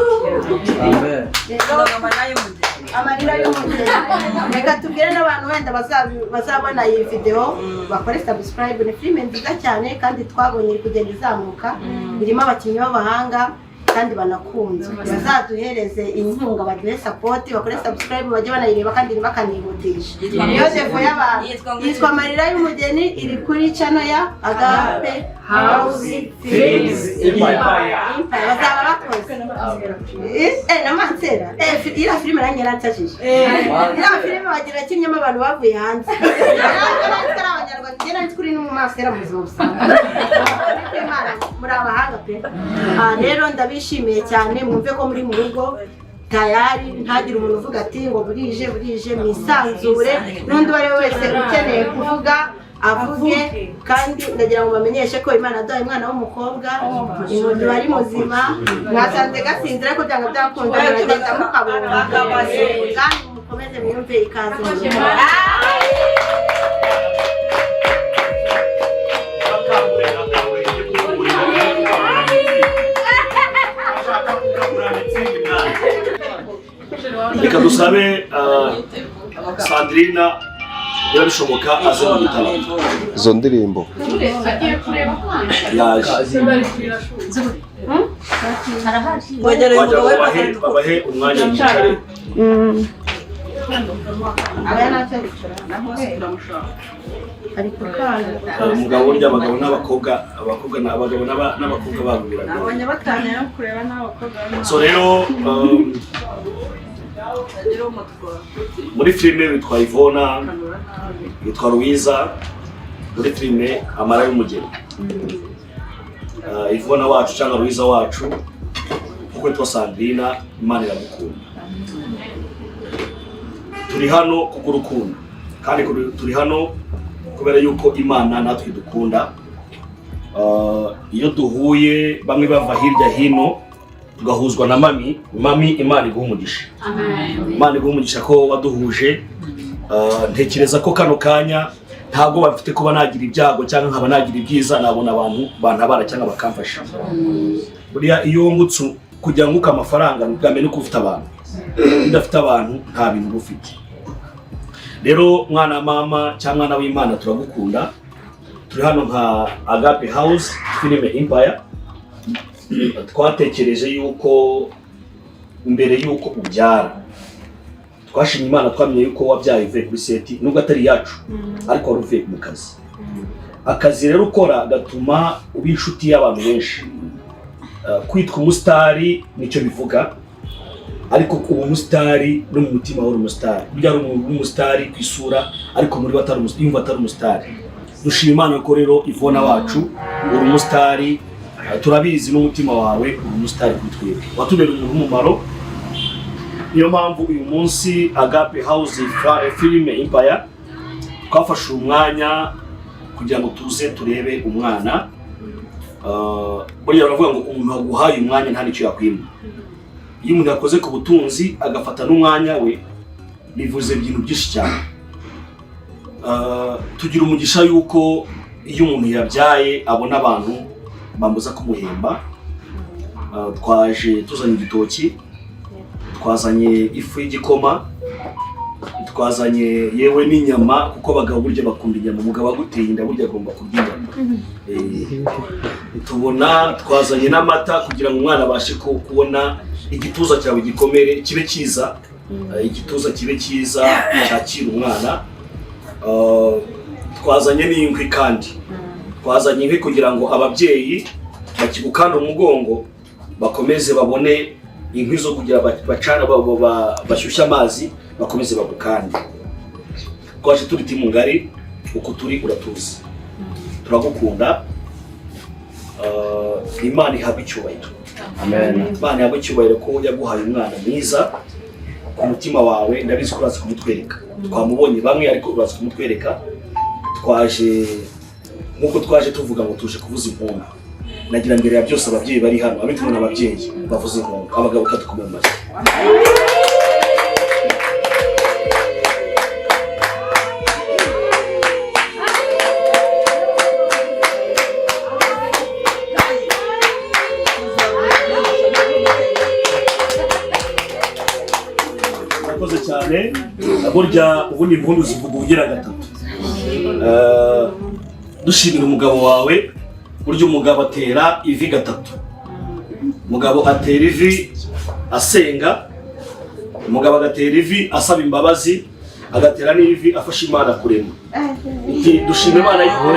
amarira y'umugeni reka tubwire n'abantu wenda bazabona iyi video bakore subscribe ni filime nziza cyane kandi twabonye kugenda izamuka irimo abakinnyi b'abahanga kandi banakunzwe bazaduhereze inkunga baduhe support bakore subscribe bajye banayireba kandi bakanihutisha iyo devo y'abantu yitwa amarira y'umugeni iri kuri channel ya Agape House Films bazaba bakoze na Mansera iriya filime nanjye yaransajije iriya filime bagira kinyama abantu bavuye hanze ari abanyarwanda ngena kuri no mu Mansera muzima busanzwe muri abahanga pe rero ndabishimiye cyane mwumve ko muri mu rugo tayari ntagire umuntu uvuga ati ngo burije mwisanzure n'undi wari wese ukeneye kuvuga avuge kandi ndagira ngo bamenyeshe ko Imana adaye umwana w'umukobwa imuntu bari muzima mwasanze gasinzira ko byanga byakunda muragenda mukabona kandi mukomeze mwumve ikaze reka dusabe Sandrina niba bishoboka aze mu gitabo izo ndirimbo babahe umwanya w'icare umugabo burya abagabo n'abakobwa n'abakobwa babwirana so rero muri filime witwa Ivona witwa Louisa muri filime Amara y'umugeni Ivona wacu cyangwa Louisa wacu kuko witwa Sandrina Imana iramukunda turi hano kuko urukundo kandi turi hano kubera yuko Imana natwe dukunda. Iyo duhuye bamwe bava hirya hino tugahuzwa na mami, Imana iguha umugisha. Imana iguha umugisha ko waduhuje. Ntekereza ko kano kanya ntabwo bafite kuba nagira ibyago cyangwa nkaba nagira ibyiza, nabona abantu bantabara cyangwa bakamfasha. Buriya iyo wungutse kugira ngo uka amafaranga bwambe nuko ufite abantu, udafite abantu nta bintu ufite. Rero mwana mama cyangwa mwana w'Imana turagukunda. Turi hano nka Agape House Film Empire. Twatekereje yuko mbere yuko ubyara twashimye Imana, twamenye yuko wabyaye uvuye kuri seti nubwo atari yacu, ariko wari uvuye mu kazi. Akazi rero ukora gatuma uba inshuti y'abantu benshi. Kwitwa umusitari nicyo bivuga, ariko ubu umusitari no mu mutima w'uri umusitari. Burya ari umusitari ku isura, ariko muri batari umusitari, yumva atari umusitari. Dushima Imana ko rero Ivona wacu uri umusitari. Turabizi n'umutima wawe uri umusitari kuri twebwe, watubera umuntu w'umumaro. Niyo mpamvu uyu munsi Agape House Film Empire twafashe umwanya kugira ngo tuze turebe umwana. Buriya baravuga ngo umuntu waguhaye umwanya nta nicyo yakwima. Iyo umuntu yakoze ku butunzi agafata n'umwanya we, bivuze ibintu byinshi cyane. Tugira umugisha yuko iyo umuntu yabyaye abona abantu bamuza kumuhemba. Twaje tuzanye igitoki, twazanye ifu y'igikoma, twazanye yewe n'inyama, kuko abagabo burya bakunda inyama. Umugabo aguteye inda burya agomba kurya inyama. Tubona twazanye n'amata kugira ngo umwana abashe kubona igituza cyawe gikomere kibe cyiza, igituza kibe cyiza cyakira umwana. Twazanye n'inkwi, kandi twazanye inkwi kugira ngo ababyeyi bakigukanda umugongo bakomeze babone inkwi zo kugira bacana bashyushya amazi, bakomeze bagukande. Twaje turi timu ngari, uko turi uratuzi, turagukunda. Imana ihabwe icyubahiro. Amen. Imana ihabwe icyubahiro ko yaguhaye umwana mwiza ku mutima wawe. Ndabizi ko uraza kumutwereka, twamubonye bamwe ariko uraza kumutwereka. Twaje nkuko twaje tuvuga ngo tuje kuvuza impundu. Nagira mbere ya byose ababyeyi bari hano, abitumwe n'ababyeyi bavuze impundu, abagabo katukome mu mazi. Murakoze cyane. Burya ubundi impundu zivuga ubugira gatatu. Dushimira umugabo wawe. Burya umugabo atera ivi gatatu. Umugabo atera ivi asenga, umugabo agatera ivi asaba imbabazi, agatera n'ivi afasha Imana kurema. Dushima Imana yuko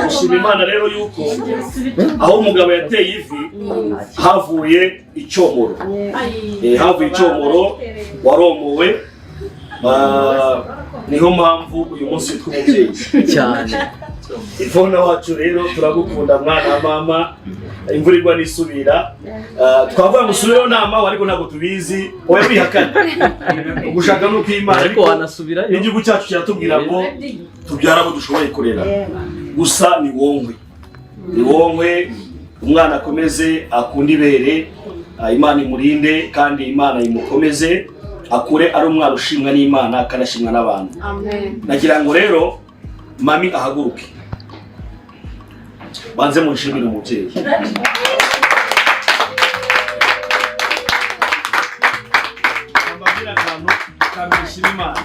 dushima Imana rero yuko aho umugabo yateye ivi havuye icyomoro. Havuye icyomoro, waromowe. Niho mpamvu uyu munsi witwa umubyeyi cyane. Ivona wacu rero turagukunda mwana mama. Imvura igwa nisubira. Twavuga ngo usubiraho nama ariko ntabwo tubizi. Oya wihakana. Ugushaka no kwimana ariko wanasubira. Igihugu cyacu kiratubwira ngo tubyara abo dushoboye kurera. Gusa ni wowe. Ni wowe umwana akomeze akunda ibere. Imana imurinde kandi Imana imukomeze. Akure ari umwana ushimwa n'Imana akanashimwa n'abantu. Amen. Nagira ngo rero mami ahaguruke. Banze munshimire umubyeyi. Ambabira kantu kamishima Imana.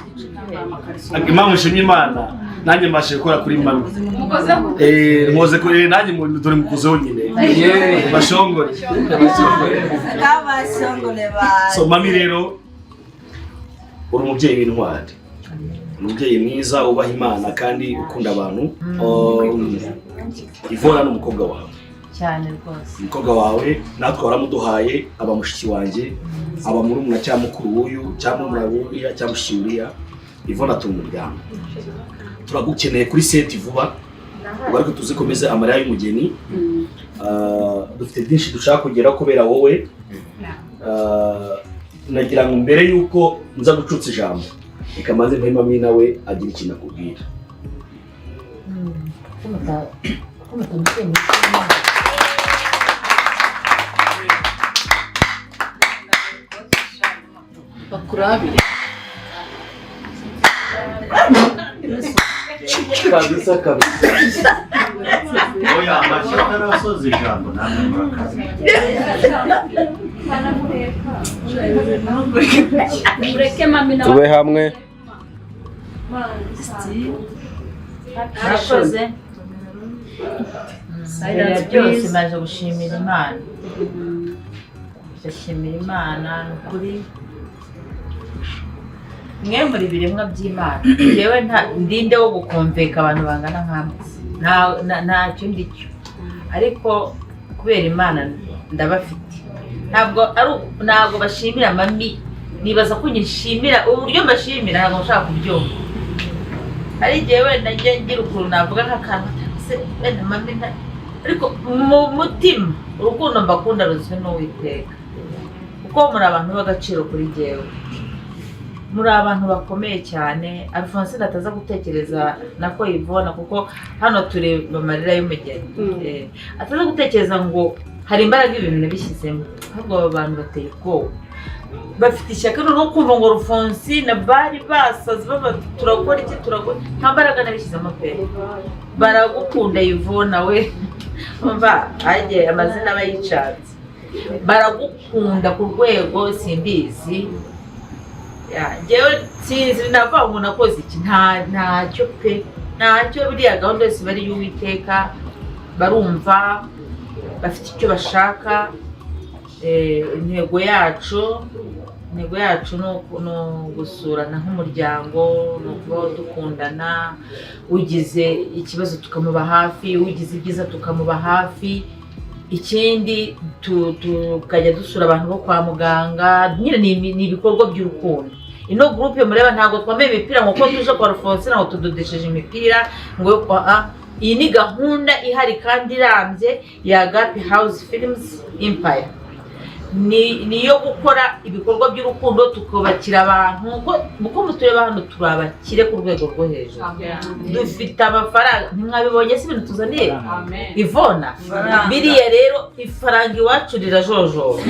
Imana mushimye Imana. Nanjye mbashe gukora kuri mami. Nkoze kuri nanjye mu dore mukuzeho nyine. Bashongore. Kabashongore ba. So mami rero uri umubyeyi w'intwari, umubyeyi mwiza ubaha Imana kandi ukunda abantu. Ivona n'umukobwa wawe cyane rwose. Umukobwa wawe natwe waramuduhaye, aba mushiki wanjye, aba muri umuna cyangwa mukuru w'uyu cyangwa muraburiya cyangwa mushiriya. Ivona turi umuryango, turagukeneye kuri seti vuba, ariko tuzikomeze amarira y'umugeni. dufite byinshi dushaka kugera kubera wowe. Nagira ngo mbere yuko nza gucutsa ijambo reka maze mpemami nawe agira ikintu akubwira. bakurabire kabisa kabisa. Oya amashyi atarasoza ijambo namwe murakaza. tube hamwe. Murakoze. Byose maze gushimira Imana. Ndashimira Imana n'ukuri. Mwe muri biremwa by'Imana. Yewe ndinde wo gukomveka abantu bangana nkamwe. Ntacyo ndicyo. Ariko kubera Imana ndabafite. Ntabwo bashimira mami. Nibaza ko nyishimira uburyo mbashimira ntabwo nshaka kubyumva. Ari jewe najye ngira ukuntu navuga nk'akantu se wenda mami ariko mu mutima urukundo mbakunda ruzwe n'Uwiteka. Kuko muri abantu b'agaciro kuri jewe. Muri abantu bakomeye cyane. Alphonse ataza gutekereza nako Yvonne kuko hano turi bamarira y'umugeni. Ataza gutekereza ngo hari imbaraga ibintu nabishyizemo. Ahubwo aba bantu bateye ubwoba. Bafite ishyaka no kumva ngo Alphonse na bari basaze baba turakora iki turakora nta mbaraga nabishyizemo pe. Baragukunda Yvonne we umva aje amazina bayicatse. Baragukunda ku rwego simbizi. Jewe sinzi nava ngo nakoze iki ntacyo pe. Ntacyo biriya gahunda yose bari y'Uwiteka barumva bafite icyo bashaka. Intego yacu no gusurana nk'umuryango no kuba dukundana. Ugize ikibazo tukamuba hafi, ugize ibyiza tukamuba hafi. Ikindi tukajya dusura abantu bo kwa muganga. Nyine ni ibikorwa by'urukundo. Ino groupe mureba ntago twambaye imipira ngo ko tuje kwa Alphonse naho tudodesheje imipira ngo iyi ni gahunda ihari kandi irambye ya Agape House Films Empire. Niyo gukora ibikorwa by'urukundo tukubakira abantu kuko mutureba hano turabakire ku rwego rwo hejuru. Dufite amafaranga ntimwabibonye si ibintu tuzaniye Yvonne. Biriya rero ifaranga iwacu rirajojo.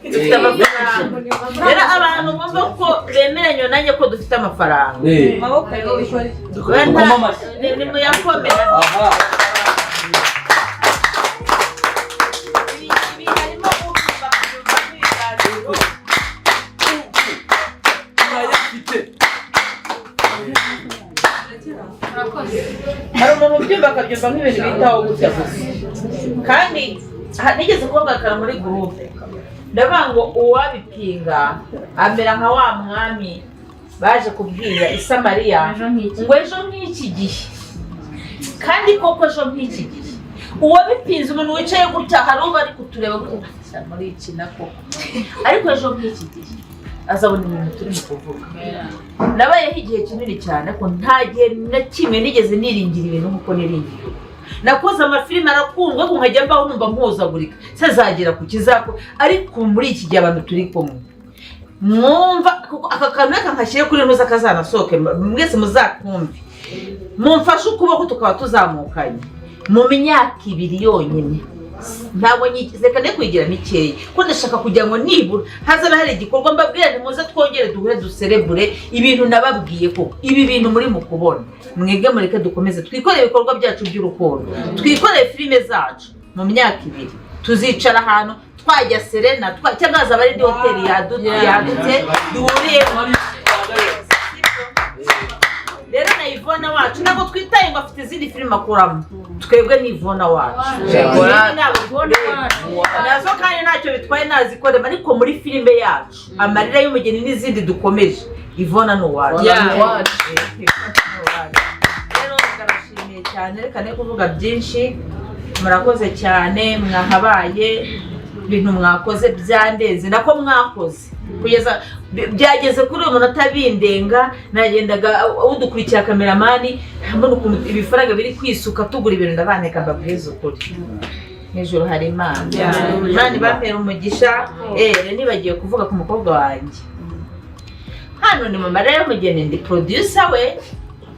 Dufite amafaranga. Rero abantu bumva ko bemeranya nanjye ko dufite amafaranga. Ni muyakomera. Hari umuntu ubyumva akabyumva nk'ibintu bitaho gutya gusa. Kandi nigeze kubabwakara muri groupe. Ndavuga ngo uwabipinga amera nka wa mwami baje kubwira Isamariya ngo ejo nk'iki gihe. Kandi koko ejo nk'iki gihe uwabipinze umuntu wicaye gutya hari uba ari kutureba muri iki nako. Ariko ejo nk'iki gihe azabona ibintu turi mu kuvuga. Nabayeho igihe kinini cyane ko nta gihe na kimwe nigeze niringira ibintu nkuko niringira. Nakoze amafilime arakundwa ko nkajya mbaho numva mpuzagurika sezagera ku kizako. Ariko muri iki gihe abantu turi kumwe mwumva aka kantu kankashyire kuri ntuza kazanasohoke mwese muzakumve. Mumfashe ukuboko tukaba tuzamukanye mu myaka 2 yonyine. Ntabwo nyizeka ne kwigira mikeya ko ndashaka kugira ngo nibura hazaba hari igikorwa mbabwira ni muze twongere duhure duserebure ibintu nababwiye ko ibi bintu muri mu kubona. Mwege mureke dukomeze twikoreye ibikorwa byacu by'urukundo. Twikoreye filime zacu mu myaka 2 tuzicara ahantu twajya Serena cyangwa azaba ari hoteli yadutse duhuriye muri rero na Yvonne wacu nabo twitaye ngo afite izindi filime akuramo. Twebwe ni Yvonne wacu. Nazo kandi ntacyo bitwaye nazikore ariko muri filime yacu amarira y'umugeni n'izindi dukomeje Yvonne no wacu. Rero ndabashimiye cyane reka ne kuvuga byinshi. Murakoze cyane mwahabaye ibintu mwakoze byandenze nako mwakoze kugeza byageze kuri uyu munota bindenga nagendaga udukurikira kameramani mbona ukuntu ibifaranga biri kwisuka tugura ibintu ndabaneka mbabwiza ukuri hejuru hari Imana bampera umugisha nibagiye kuvuga ku mukobwa wanjye hano ni mama rero mugeni ndi producer we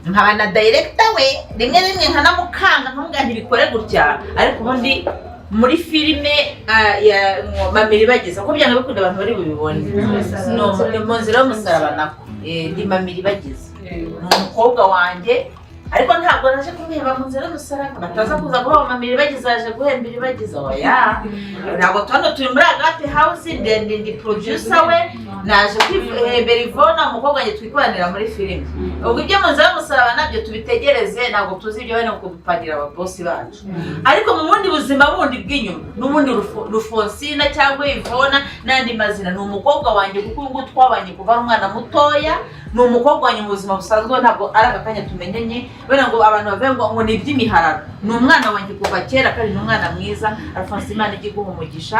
nkaba na director we rimwe nkanamukanga nkamubwira ntibikore gutya ariko ubundi muri filime ya Mamiri bageze ko byanga bikunda abantu bari bubibone ni mu nzira y'umusaraba nako ndi Mamiri bageze umukobwa wanjye ariko ntabwo naje kumweba mu nzira y'umusaraba bataza kuza kuba Mamiri bageze aje guhembera bageze oya ntabwo twano turi muri Agape House ndi producer we naje kwihembera Ivona umukobwa wanjye twikoranira muri filime ubwo ibyo mu nzira y'umusaraba nabyo tubitegereze ntabwo tuzi ibyo bene kudupangira ababosi bacu ariko mu bundi buzima bundi bw'inyuma n'ubundi Rufonsina cyangwa Ivona n'andi mazina ni umukobwa wanjye kuko ubu twabanye kuva ari umwana mutoya ni umukobwa wanjye mu buzima busanzwe ntabwo ari akanya tumenyenye bene ngo abantu bavuga ngo ni iby'imihararo ni umwana wanjye kuva kera kandi ni umwana mwiza Alphonse Imana igiguha umugisha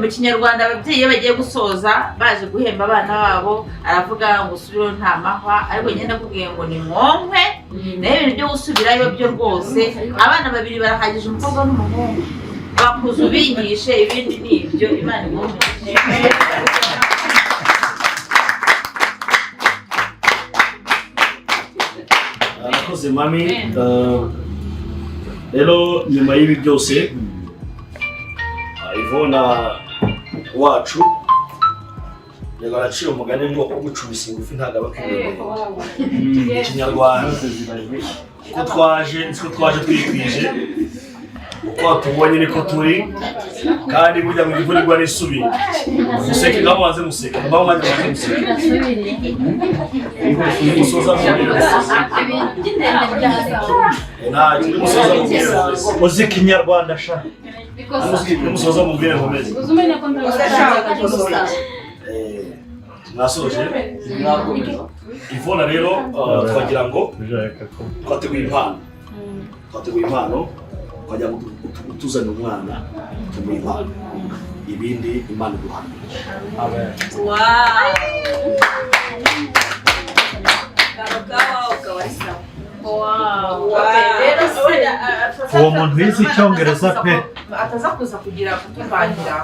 mu Kinyarwanda ababyeyi iyo bagiye gusoza baje guhemba abana babo aravuga ngo usubire nta mahwa ariko ngenda kubwiye ngo ni mwonkwe nayo ibintu byo gusubirayo byo rwose abana babiri barahagije umukobwa n'umuhungu bakuze ubigishe ibindi ni ibyo Imana igumugishe arakoze mami rero nyuma y'ibi byose Ivona wacu yego aracira umugani ngo gucumisa ingufi ntago abakwiriye Ikinyarwanda ko twaje twikwije uko tubonye niko turi kandi burya mu gihugu n'isubira museke ngabo wanze museke ngabo wanze museke musoza muziki Kinyarwanda sha musoza mubwire nkomeze nasoje Ivona rero twagira ngo twateguye impano twajya gutuzana umwana tumuha impano ibindi Imana iduhana uwo muntu wize Icyongereza pe ataza kuza kugira kutuvangira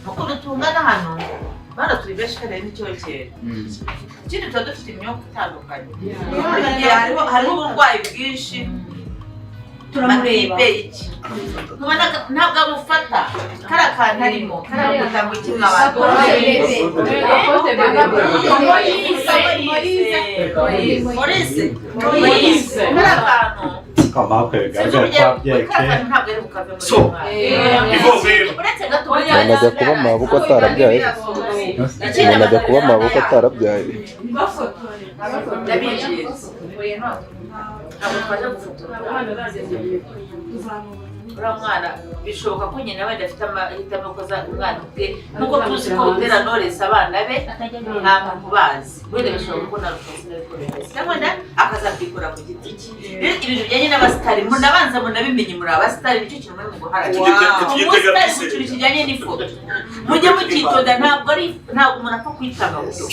ukuntu tungana hano bana turi benshi kandi n'icyokere ikindi tuba dufite imyuka itandukanye hariho uburwayi bwinshi turamurebe iki ntabwo amufata kari akantu arimo karamuta ngo kimwe abantu Maurice kari akantu umuntu ajya kuba amaboko atarabyaye umuntu ajya kuba amaboko atarabyaye uriya mwana bishoboka ko nyina wenda afite amahitamo yo kuza umwana ubwe nkuko tuzi ko utera Knowless abana be nta muntu bazi wenda bishoboka ko na Rufonsina ariko bimeze cyangwa akazabyikora ku giti cye rero ibintu bijyanye n'abasitari munabanza munabimenye muri abasitari nicyo kintu muri mu guharanira umusitari mu kintu kijyanye n'ifoto mujye mukitonda ntabwo umuntu apfa kwitanga gutyo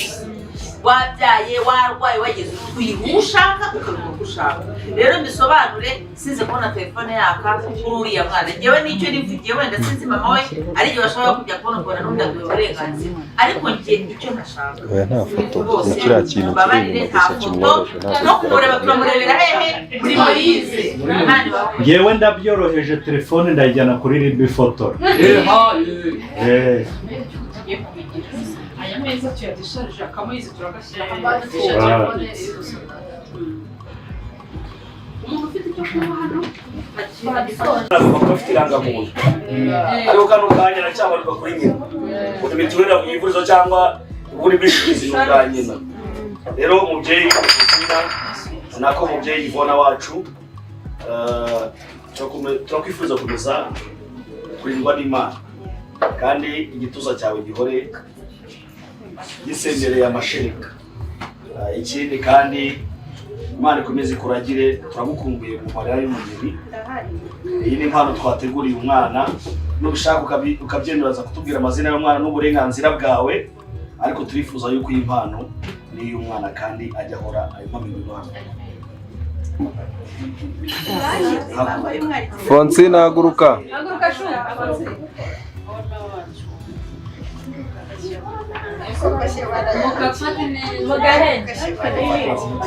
wabyaye warwaye wageze uyiha ushaka ukabikora uko ushaka rero mbisobanure sinze kubona telefone yaka kuri uriya mwana njyewe nicyo nivugiye wenda sinzi mama we ari igihe bashobora kujya kubona ukabona n'undi aguye uburenganzira ariko njye icyo ntashaka nta foto ni kiriya kintu mbabarire nta foto no kumureba turamurebera hehe muri Moise ngewe ndabyoroheje telefone ndayijyana kuri Ribi ifotora aya meza tuyadisharije akamuyizi turagashyiraho umuntu ufite icyo kunywa hano ntabwo bafite irangamuntu ariko kano kanya aracyabarirwa kuri nyina mituweli mu ivurizo cyangwa ubundi bwishingizi bwa nyina rero umubyeyi Rufonsina nako umubyeyi Ivona wacu turakwifuza gukomeza kurindwa n'Imana kandi igituza cyawe gihore gisendereye amashereka ikindi kandi Imana ikomeze ikuragire, turagukumbuye mu marira y'umugeni. Iyi ni impano twateguriye umwana, nubishaka ukabyemeraza kutubwira amazina y'umwana n'uburenganzira bwawe, ariko turifuza yuko iyi mpano ni iy'umwana kandi ajya ahora ayimpamirwa Imana. Fonsina haguruka.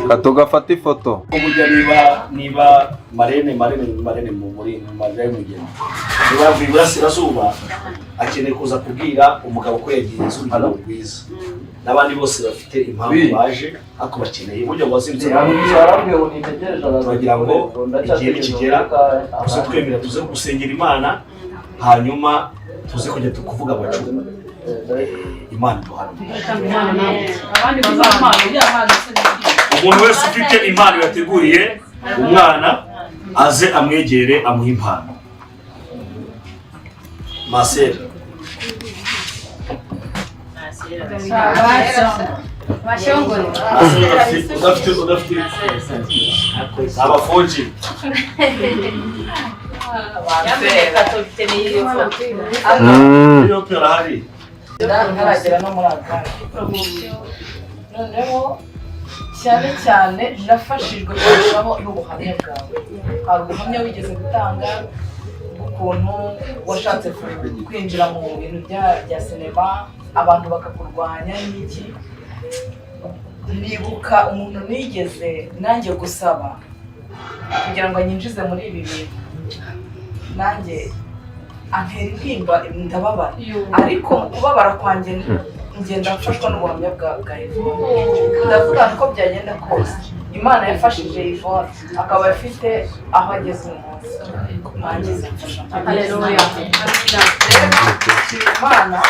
Katugafata ifoto. Uburyo niba marene mu muri marira y'umugeni. Niba yavuye iburasirazuba akeneye kuza kubwira umugabo ko yagiye izuba rwiza. N'abandi bose bafite impamvu baje ako bakeneye uburyo bwazindutse bagira ngo igihe nikigera tuze twemera tuze gusengera Imana, hanyuma tuze kujya kuvuga amacumu Imana duhana. Umuntu wese ufite impano yateguriye umwana aze amwegere amuha impano. Masera Bashongore. Udafite abafoji. Iyo pera hari. Ntaragera no muri aka. Noneho cyane nafashijwe kurushaho n'ubuhamya bwawe. Hari ubuhamya wigeze gutanga ukuntu washatse kwinjira mu bintu bya sinema, abantu bakakurwanya n'iki. Nibuka umuntu nigeze nanjye gusaba kugira ngo anyinjize muri ibi bintu, nanjye antera intimba ndababara, ariko kubabara kwanjye ngenda mfashwa n'ubuhamya bwa Yvonne. Ndavuga ko byagenda kose Imana yafashije Yvonne akaba afite aho ageze uyu munsi, nanjye zimfasha. Haleluya. Imana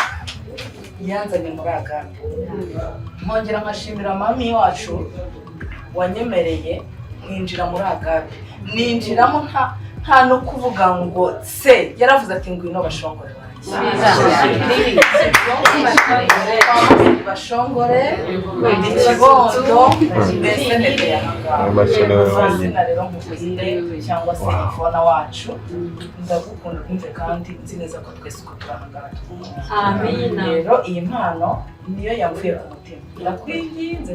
yanzanye muri Agape. Nkongera nkashimira mami wacu wanyemereye kwinjira muri Agape. Ninjiramo nta no kuvuga ngo se, yaravuze ati ngwino bashongore bashongore ikibondo mbese n'amazina rero nkubwire cyangwa se Yvonne wacu, ndagukunda kumve kandi nzi neza ko twese uko turahangana. Amina. Rero iyi mpano niyo yamvuye ku mutima, ndakwinginze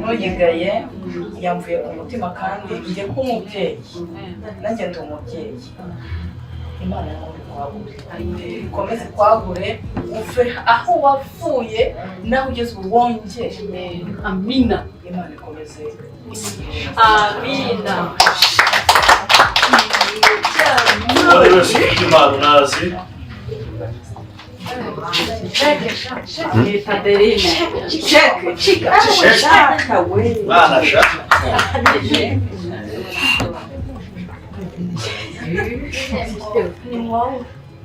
ntuyigaye, yamvuye ku mutima kandi njye nk'umubyeyi, nanjye ndi umubyeyi. Imana kwagure, ikomeze kwagure, uve aho wavuye naho ugeze ubu wongere. Amina. Imana ikomeze. Amina.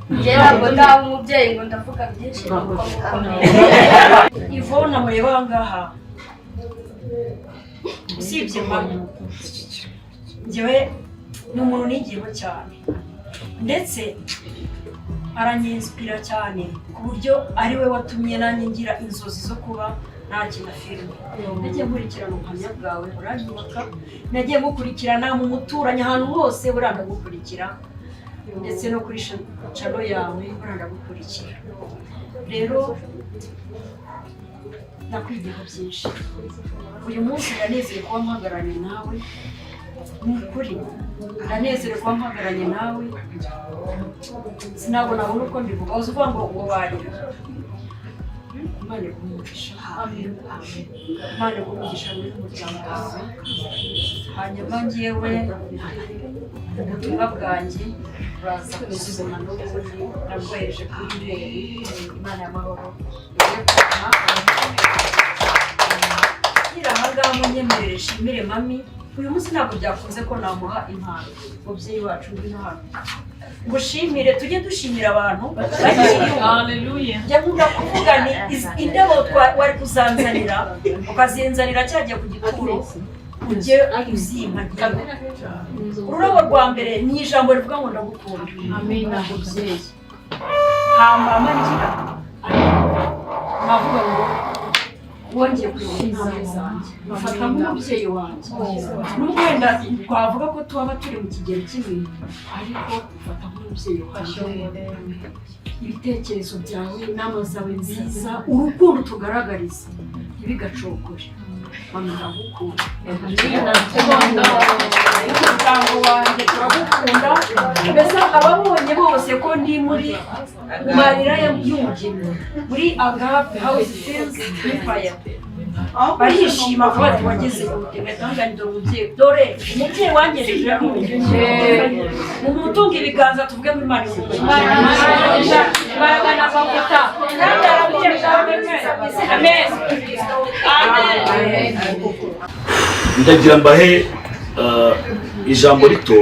Ntabwo nta umubyeyi ngo ndavuga byinshi. Yvonne amureba ngaha, usibye mama, njyewe ni umuntu nigiyeho cyane, ndetse aranyinspira cyane ku buryo ari we watumye nanjye ngira inzozi zo kuba nakina filime. Nagiye nkurikirana ubuhamya bwawe uranyubaka, nagiye gukurikirana mu muturanyi ahantu hose buranda gukurikira, ndetse no kuri channel yawe buranda gukurikira. Rero nakwigiyeho byinshi. Uyu munsi ndanezerewe kuba mpagaranye nawe, ni ukuri ndanezerewe kuba mpagaranye nawe, sinabona uko mbivuga, uvuga ngo barira. Imana ikumugisha. Amen. Imana ikumugisha muri muryango wawe. Hanyuma njyewe ubutumwa bwanjye buraza kuzibona n'ubundi nabwohereje kuri Mberi. Imana y'amahoro ahangaha munyemerere nshimire mami. Uyu munsi ntabwo byakunze ko namuha impano umubyeyi wacu ngwino hano ngushimire, tujye dushimira abantu. Haleluya. Njya nkunda kuvuga ni indabo wari kuzanzanira ukazenzanira cyagiye ku gituro ujye uzimpa. Ururabo rwa mbere ni ijambo rivuga ngo ndagukunda. Amina mubyeyi. Hama ngira navuga ngo wongeye kuyobora intambwe zanjye bafata nk'umubyeyi wanjye nubwo wenda twavuga ko tuba turi mu kigero kimwe ariko ufata nk'umubyeyi wanjye ibitekerezo byawe inama zawe nziza urukundo tugaragariza ntibigacogore bamenya gukunda umuryango wanjye turagukunda mbese ababonye bose ko ndi muri marira y'umugeni muri agape house sales fire barishima ko bati wageze utemetanganira umubyeyi dore umubyeyi wangejeje mu mutunga ibiganza tuvuge muri mari Imana n'amavuta kandi arabyeje amen ndagira mbahe ijambo rito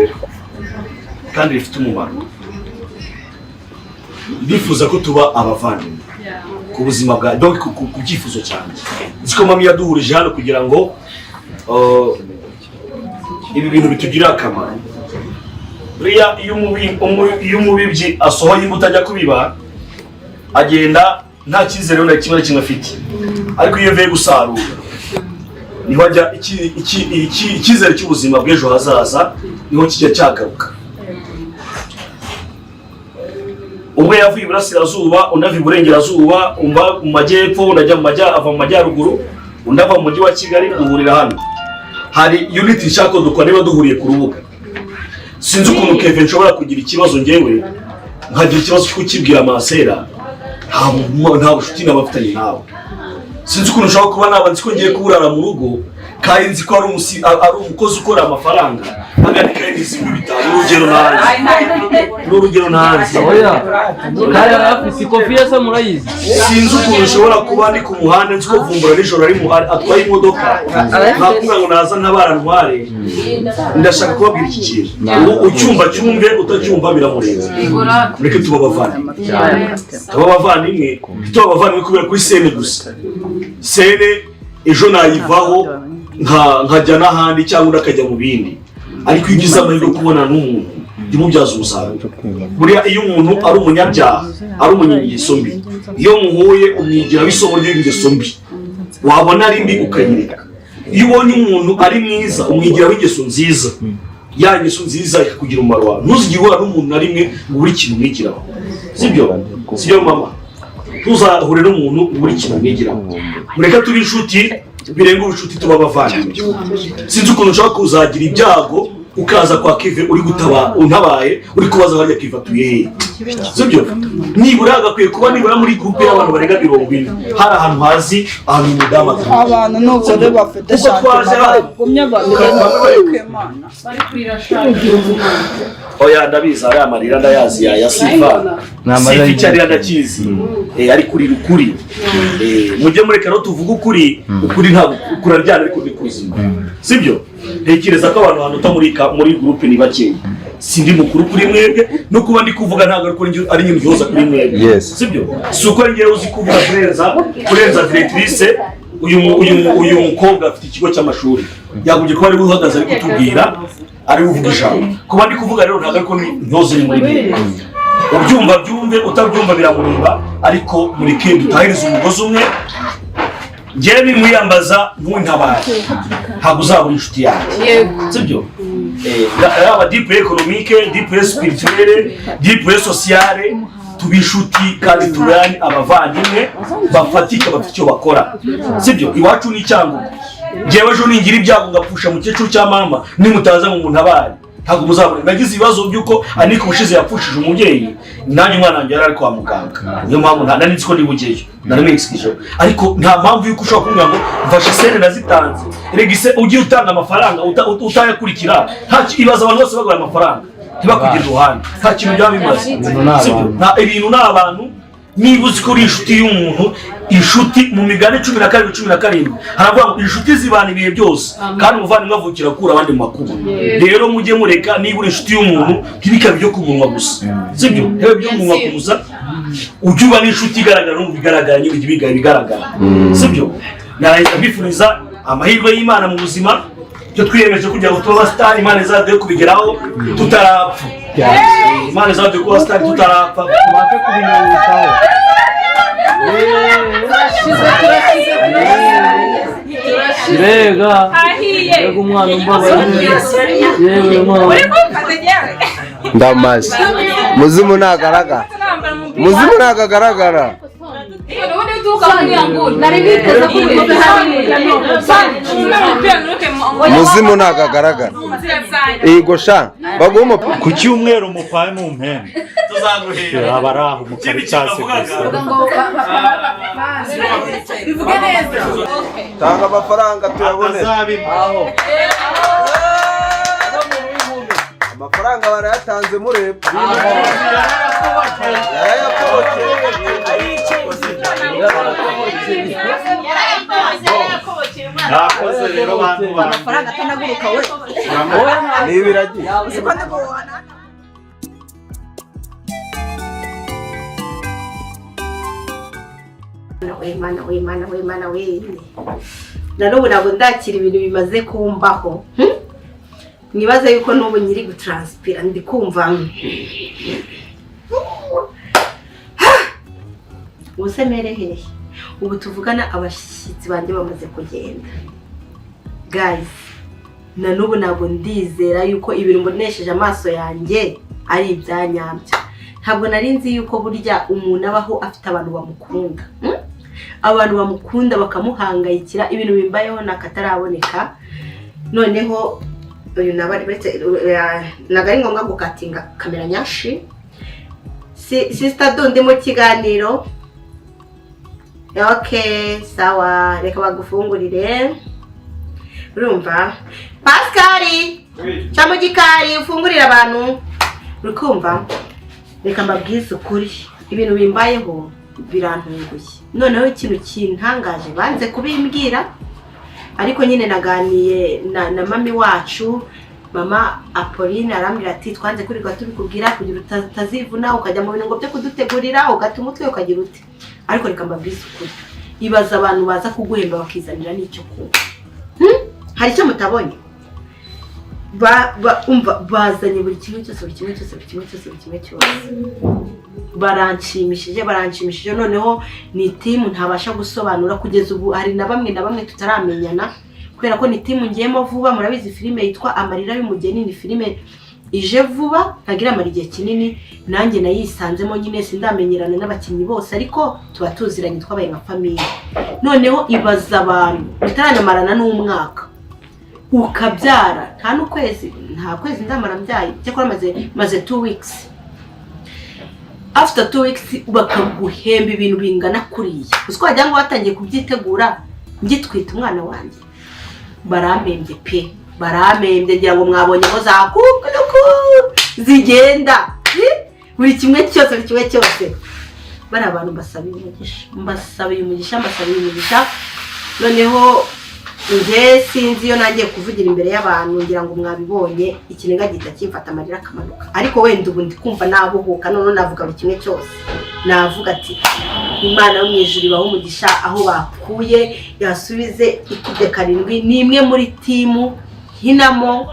kandi rifite umumaro. Ndifuza ko tuba abavandimwe ku buzima bwa donc ku byifuzo cyane. Nziko mami yaduhurije hano kugira ngo ibi bintu bitugirira akamaro. Buriya iyo umubibyi asohoye imbuto ajya kubiba agenda nta cyizere na kimwe kimwe afite, ariko iyo avuye gusarura niho ajya icyizere cy'ubuzima bw'ejo hazaza niho kijya cyagaruka. Umwe yavuye iburasirazuba, undi ava iburengerazuba, umva mu majyepfo, undi ajya ava mu majyaruguru, undi ava mu mujyi wa Kigali, duhurira hano. Hari unit nshaka dukora niba duhuriye ku rubuga. Sinzi ukuntu Kevin nshobora kugira ikibazo ngewe nkagira ikibazo cyo kukibwira Masera, nta bushuti n'abafitanye nawe. Sinzi ukuntu nshobora kuba nabanzi ko ngiye kurara mu rugo kandi nzi ko ari umukozi ukora amafaranga agandika n'izindi bitanu urugero nanze oya kandi afite ikofiya se murayizi. Sinzi ukuntu nshobora kuba ndi ku muhanda nzi ko Vumbura nijoro ari atwaye imodoka nakubwira ngo naza ntabarantware. Ndashaka kubabwira iki kintu ucyumva cyumve utacyumva biramurenze. Mureke tuba abavandimwe kubera kuri sene gusa. Sene ejo nayivaho nkajya n'ahandi cyangwa akajya mu bindi, ariko iyo ugize amahirwe kubona n'umuntu ndimubyaza umusaruro. Buriya iyo umuntu ari umunyabyaha ari umunyangeso mbi, iyo muhuye umwigiraho isomo ry'ingeso mbi, wabona ari mbi ukayireka. Iyo ubonye umuntu ari mwiza umwigiraho ingeso nziza, ya ngeso nziza ikakugira umumaro wawe. Ntuzigire uhura n'umuntu na rimwe ngo buri kintu umwigiraho, sibyo mama? Tuzahure n'umuntu buri kintu umwigiraho. Mureka turi inshuti birenga ubucuti tuba abavandimwe. Sinzi ukuntu ushobora kuzagira ibyago ukaza kwa Kevin uri untabaye uri kubaza harya Kevin atuye hehe, sibyo? Nibura agakwiye kuba nibura muri groupe y'abantu barenga 40 hari ahantu hazi ahantu umudamu abantu n'ubwo bafite shaka gumye Imana bari kurira shaka. oya ndabiza ari amarira ndayazi ya Sifa Sifa cyari ndakizi ari kuri ukuri. Mujye mureka no tuvuga ukuri ntabwo kuraryana ariko ni kuzima, sibyo? Ntekereza ko abantu banuta muri groupe ni bakeya. Sindi mukuru kuri mwebwe no kuba ndi kuvuga ntabwo ari nyine nyoza kuri mwebwe, sibyo? Si uko ngiye uzi kuvuga kurenza directrice uyu mukobwa afite ikigo cy'amashuri yagubye ko ari buhagaze ari kutubwira ari uvuga ijambo. Kuba ndi kuvuga rero ntabwo ariko nyoze muri mwebwe. Ubyumva byumve utabyumva biramureba, ariko muri kindi utahiriza umugozi umwe. Ngewe bimwiyambaza ntuntabaye ntabwo uzaba inshuti yanjye, sibyo? Yaba diple économique, diple spirituelle, diple sociale, tubishuti kandi tubane abavandimwe bafatika bafite icyo bakora, sibyo? Iwacu ni cyangu. Ngewe ejo ningira ibyago ngapfusha mukecuru cya mama nimutaza mu ntabaye ntabwo muzabone. Nagize ibibazo by'uko Anika ubushize yapfushije umubyeyi, nanjye umwana wanjye yari ari kwa muganga, niyo mpamvu ndanitse ko ndibugeyo naramwexikije, ariko nta mpamvu y'uko ushobora kumbwira ngo mfashe sene nazitanze. Regise ugiye utanga amafaranga utayakurikira ibaza abantu bose bagura amafaranga ntibakugire iruhande, nta kintu byaba bimaze, sibyo? Ibintu ni abantu. Niba uzi ko uri inshuti y'umuntu, inshuti mu migani 12-17 haravuga ngo inshuti zibana ibihe byose kandi umuvandimwe avukira kura abandi mu makuba. Rero mujye mureka niba uri inshuti y'umuntu ntibikabe byo kumunwa gusa, sibyo? Hebe byo kumunwa gusa, ujye uba n'inshuti igaragara no bigaragara n'ibyo bigaragara, sibyo? Narahita mbifuriza amahirwe y'Imana mu buzima. Cyo twiyemeje kugira ngo tuba star, Imana izaduhe kubigeraho tutarapfa. Imana izaduhe kuba star tutarapfa, tubashe kubimenyeshaho. Rega rega umwana umbabaye yewe mwana ndamaze muzimu ntagaragara muzimu ntagaragara muzimu ntagaragara yego sha bagomba ku cyumweru mupaye mu mpembe tuzaguhera abaraho mu karicase bivuge neza tanga amafaranga tuyabone aho amafaranga barayatanze mureba nakoze rero bantu amafaranga atanaguruka we ni ibiragi Mana we na n'ubu ntabwo ndakira ibintu bimaze kumbaho nibaza yuko n'ubu nyiri gutranspira ndi kumva ubusemere hehe ubu tuvugana abashyitsi banjye bamaze kugenda guys na n'ubu ntabwo ndizera yuko ibintu mbonesheje amaso yanjye ari ibyanyabyo ntabwo nari nzi yuko burya umuntu abaho afite abantu bamukunda abantu bamukunda bakamuhangayikira ibintu bimbayeho nakataraboneka noneho uyu nagari ngombwa gukatinga kamera nyashi sister Dundi mu kiganiro okay sawa reka bagufungurire urumva Pascali cyangwa gikari ufungurira abantu urukumva reka mbabwize ukuri ibintu bimbayeho birantunguye noneho ikintu kintangaje banze kubimbwira ariko nyine naganiye na mami wacu mama Apolline arambwira ati twanze kurirwa tubikubwira kugira utazivuna ukajya mu bintu byo kudutegurira ugata umutwe ukagira uti ariko reka mbabwize ukuri ibaza abantu baza kuguhemba bakizanira n'icyo kuba hari icyo mutabonye bazanye buri kimwe cyose baranshimishije noneho ni timu ntabasha gusobanura kugeza ubu hari na bamwe tutaramenyana kubera ko ni timu ngiyemo vuba murabizi filime yitwa Amarira y'umugeni ni filime ije vuba ntagira amara igihe kinini nanjye nayisanzemo nyine sindamenyerana n'abakinnyi bose ariko tuba tuziranye twabaye nka famille noneho ibaza abantu utaranyamarana n'umwaka ukabyara nta kwezi ndamara mbyaye cyakora maze 2 weeks after 2 weeks bakaguhemba ibintu bingana kuriya usiko wajya ngo batangiye kubyitegura ngitwita umwana wanjye baramembye pe baramembye ngira ngo mwabonye ko zakukuruku zigenda buri kimwe cyose bari abantu mbasabiye umugisha noneho nje sinzi yo nagiye kuvugira imbere y'abantu ngira ngo mwabibonye ikinenga gita kimfata amarira akamanuka ariko wenda ubu ndi kumva nabuhuka none navuga buri kimwe cyose navuga ati Imana yo mwijuru ibaho umugisha aho bakuye yasubize ikide karindwi ni imwe muri timu hinamo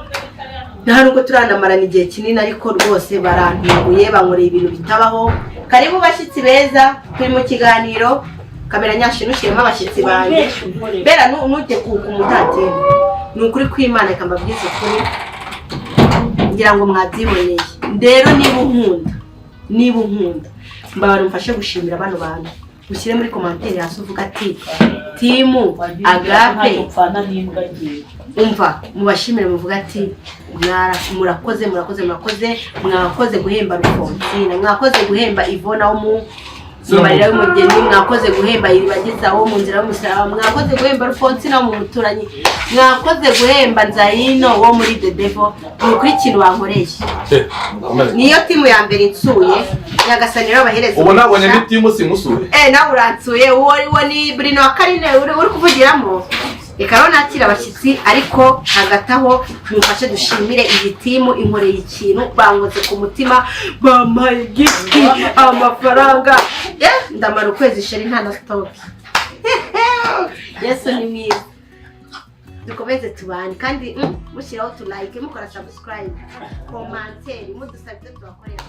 nta nubwo turanamarana igihe kinini ariko rwose barantunguye bankoreye ibintu bitabaho karibu bashyitsi beza turi mu kiganiro kamera nyashi nushiremo abashyitsi banjye bera nujye kumutatira ni ukuri kw'Imana ikambabwiza ukuri ngira ngo mwabyiboneye rero niba unkunda mbabara mfashe gushimira bano bantu ushyire muri commentaire hasi uvuga ati timu Agape umva mubashimire muvuga ati murakoze mwakoze guhemba Rufonsina mwakoze guhemba Ivona wo mu Amarira y'umugeni mwakoze guhemba Iribagiza wo mu nzira y'umusaraba mwakoze guhemba Rufonsina wo mu muturanyi mwakoze guhemba Nzayino wo muri The Devil kuri ikintu bankoreye niyo timu ya mbere insuye Nyagasani abahereza ubu nabonye ni timu simusuye nawe uransuye uwo ni Bruno wa Karine uri kuvugiramo reka nakira abashyitsi ariko hagati aho mufashe dushimire iyi timu inkoreye ikintu bangoze ku mutima bampaye gifti amafaranga ndamara ukwezi sheri nta na stock Yesu ni mwiza dukomeze tubane kandi mushyiraho like mukora subscribe commentaire mudusabye tubakorera